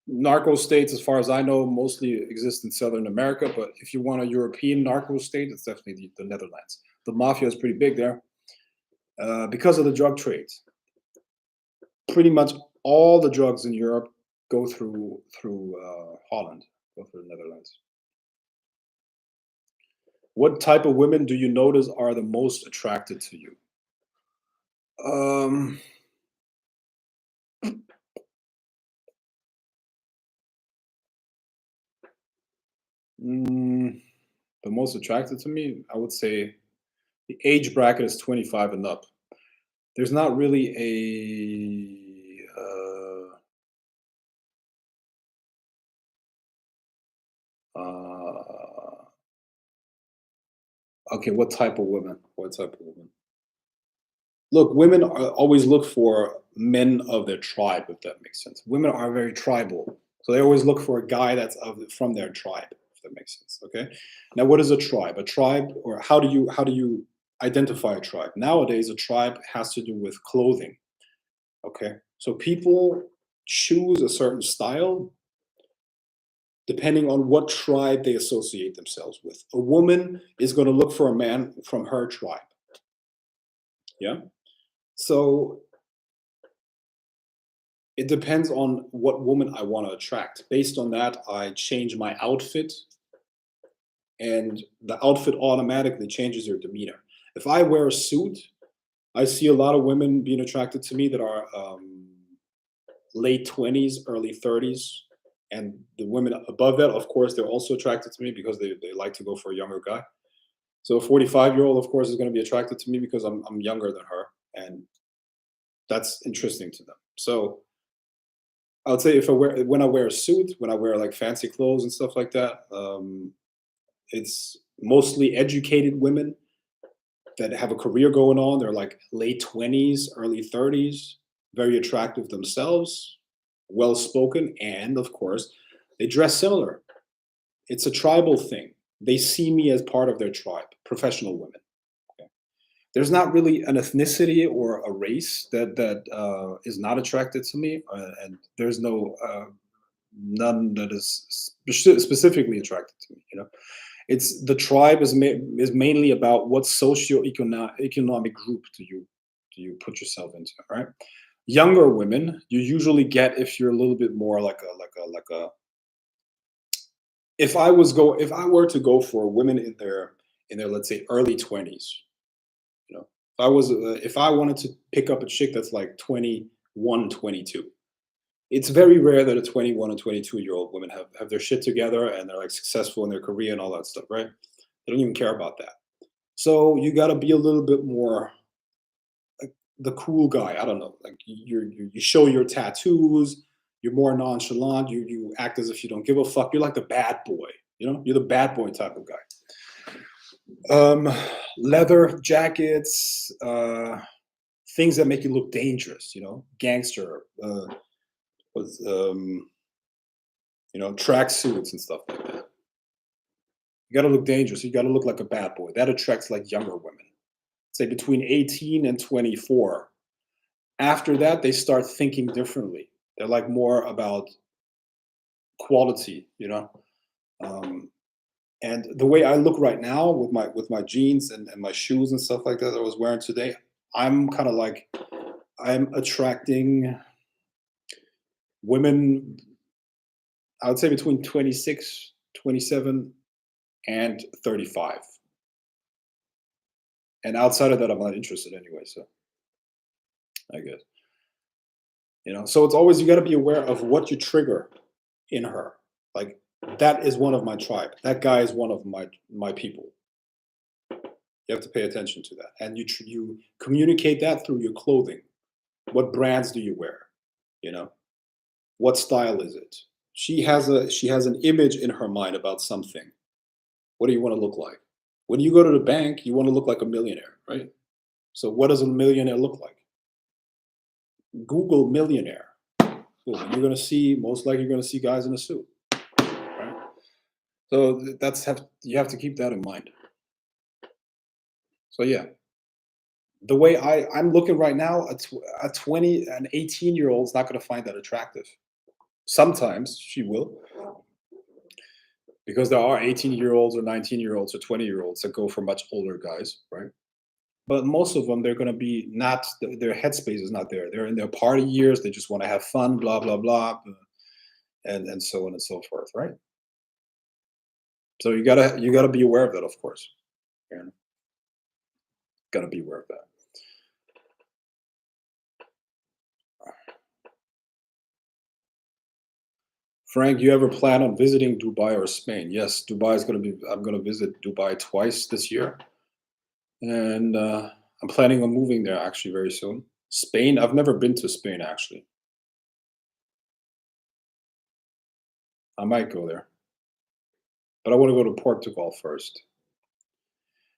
Narco states, as far as I know, mostly exist in Southern America. But if you want a European narco state, it's definitely the Netherlands. The mafia is pretty big there because of the drug trades. Pretty much all the drugs in Europe go through Holland, go through the Netherlands. What type of women do you notice are the most attracted to you? Um, mm, the most attracted to me, I would say, the age bracket is 25 and up. There's not really uh, okay, what type of women? What type of women? Look, women always look for men of their tribe, if that makes sense. Women are very tribal, so they always look for a guy that's from their tribe, if that makes sense. Okay. Now, what is a tribe? A tribe, or how do you identify a tribe? Nowadays, a tribe has to do with clothing. Okay, so people choose a certain style depending on what tribe they associate themselves with. A woman is going to look for a man from her tribe. Yeah. So it depends on what woman I want to attract. Based on that, I change my outfit, and the outfit automatically changes your demeanor. If I wear a suit, I see a lot of women being attracted to me that are late 20s, early 30s. And the women above that, of course, they're also attracted to me because they like to go for a younger guy. So a 45-year-old, of course, is going to be attracted to me because I'm younger than her. And that's interesting to them. So I would say when I wear a suit, when I wear like fancy clothes and stuff like that, it's mostly educated women that have a career going on. They're like late 20s, early 30s, very attractive themselves, well spoken, and of course, they dress similar. It's a tribal thing. They see me as part of their tribe, professional women. Okay? There's not really an ethnicity or a race that is not attracted to me, and there's none that is specifically attracted to me. It's the tribe is mainly about what economic group do you put yourself into, right? Younger women you usually get if you're a little bit more like a if I were to go for women in their let's say early 20s, if I wanted to pick up a chick that's like 21, 22, it's very rare that a 21 and 22-year-old women have their shit together and they're like successful in their career and all that stuff, right? They don't even care about that. So you got to be a little bit more like the cool guy. I don't know, like you show your tattoos. You're more nonchalant. You act as if you don't give a fuck. You're like the bad boy. You're the bad boy type of guy. Leather jackets, things that make you look dangerous. Gangster. With track suits and stuff like that. You got to look dangerous. You got to look like a bad boy. That attracts like younger women. Say between 18 and 24. After that, they start thinking differently. They're like more about quality. And the way I look right now with my jeans and my shoes and stuff like that I was wearing today, I'm kind of like I'm attracting women, I would say between 26, 27, and 35. And outside of that, I'm not interested anyway. So I guess. So it's always, you got to be aware of what you trigger in her. Like, that is one of my tribe. That guy is one of my people. You have to pay attention to that. And you communicate that through your clothing. What brands do you wear? What style is it? She has an image in her mind about something. What do you want to look like? When you go to the bank, you want to look like a millionaire, right? So what does a millionaire look like? Google millionaire. Cool. Most likely you're going to see guys in a suit, right? So you have to keep that in mind. So yeah, the way I'm looking right now, a 20, an 18-year-old is not going to find that attractive. Sometimes she will, because there are 18-year-olds or 19-year-olds or 20-year-olds that go for much older guys, right? But most of them, they're going to be not, their headspace is not there. They're in their party years. They just want to have fun, blah, blah, blah, and so on and so forth, right? So you gotta be aware of that, of course. You gotta be aware of that. Frank, you ever plan on visiting Dubai or Spain? Yes, Dubai is gonna be. I'm gonna visit Dubai twice this year, and I'm planning on moving there actually very soon. Spain, I've never been to Spain actually. I might go there, but I want to go to Portugal first.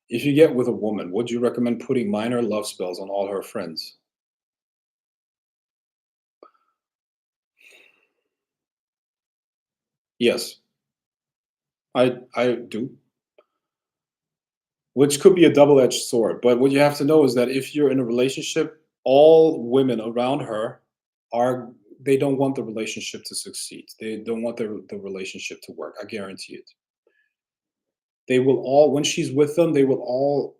If you get with a woman, would you recommend putting minor love spells on all her friends? Yes, I do. Which could be a double-edged sword, but what you have to know is that if you're in a relationship, all women around her are they don't want the relationship to succeed. They don't want the relationship to work. I guarantee it. They will all when she's with them, they will all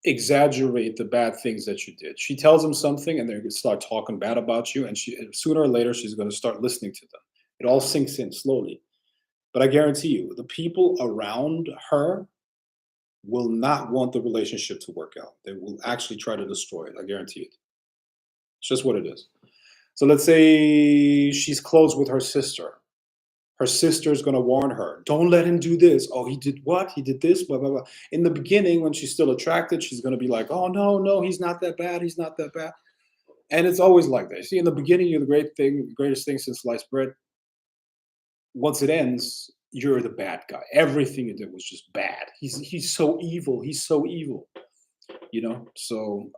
exaggerate the bad things that you did. She tells them something and they're gonna start talking bad about you, and sooner or later she's gonna start listening to them. It all sinks in slowly. But I guarantee you, the people around her will not want the relationship to work out. They will actually try to destroy it. I guarantee it. It's just what it is. So let's say she's close with her sister. Her sister's going to warn her, don't let him do this. Oh, he did what? He did this, blah, blah, blah. In the beginning, when she's still attracted, she's going to be like, oh, no, no, he's not that bad. He's not that bad. And it's always like that. See, in the beginning, you're the greatest thing since sliced bread. Once it ends, you're the bad guy. Everything you did was just bad. He's so evil. He's so evil. So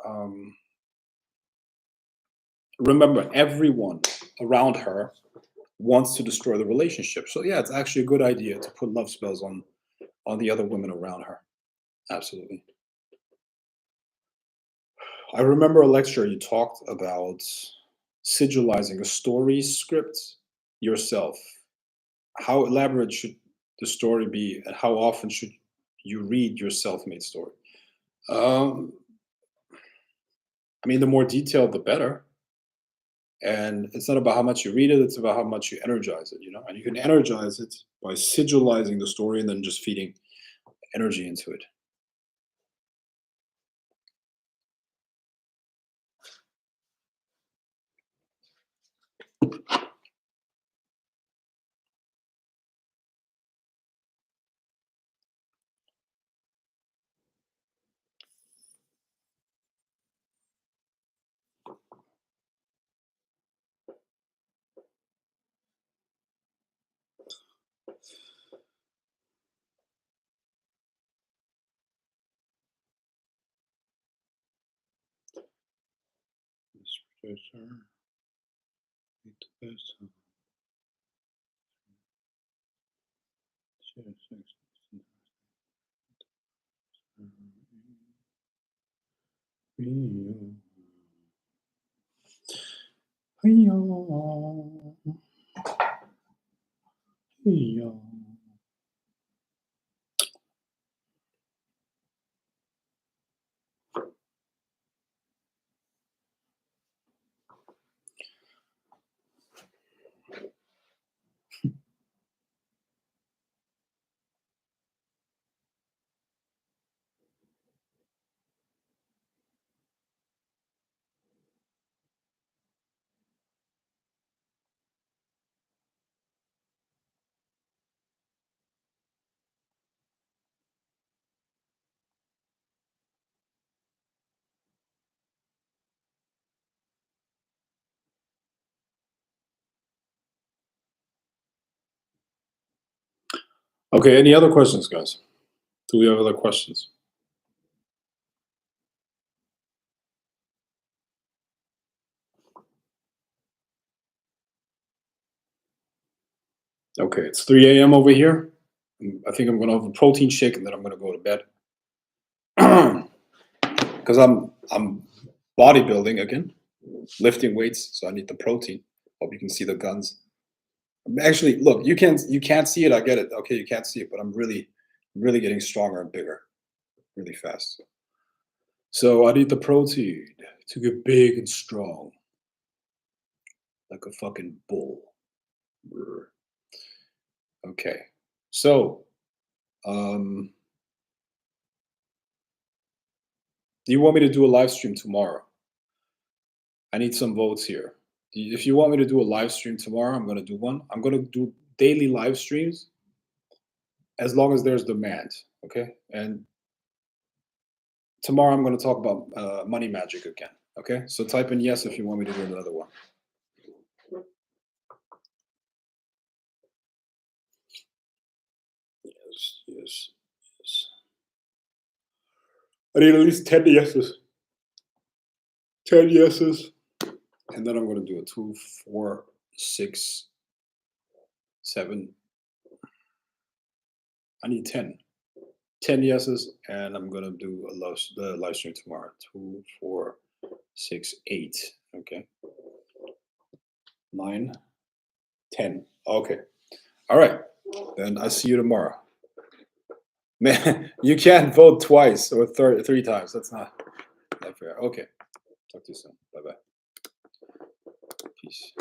remember, everyone around her wants to destroy the relationship. So yeah, it's actually a good idea to put love spells on the other women around her. Absolutely. I remember a lecture you talked about sigilizing a story script yourself. How elaborate should the story be, and how often should you read your self-made story? um, I mean, the more detailed the better. And it's not about how much you read it, it's about how much you energize it. And you can energize it by sigilizing the story and then just feeding energy into it. Okay, any other questions, guys? Do we have other questions? Okay, it's 3 a.m. over here. I think I'm gonna have a protein shake and then I'm gonna go to bed. Because I'm bodybuilding again, lifting weights, so I need the protein. Hope you can see the guns. Actually, look, you can't see it. I get it. Okay, you can't see it, but I'm really getting stronger and bigger, really fast. So I need the protein to get big and strong, like a fucking bull. Brr. Okay, so do you want me to do a live stream tomorrow? I need some votes here. If you want me to do a live stream tomorrow, I'm gonna do one. I'm gonna do daily live streams as long as there's demand. Okay, and tomorrow I'm gonna talk about money magic again. Okay, so type in yes if you want me to do another one. Yes, yes, yes. I need at least 10 yeses. 10 yeses. And then I'm going to do a 2, 4, 6, 7. I need 10. 10 yeses. And I'm going to do the live stream tomorrow. 2, 4, 6, 8. Okay. 9, 10. Okay. All right. Then I see you tomorrow. Man, you can't vote twice or three times. That's not fair. Okay. Talk to you soon. Bye-bye. Peace.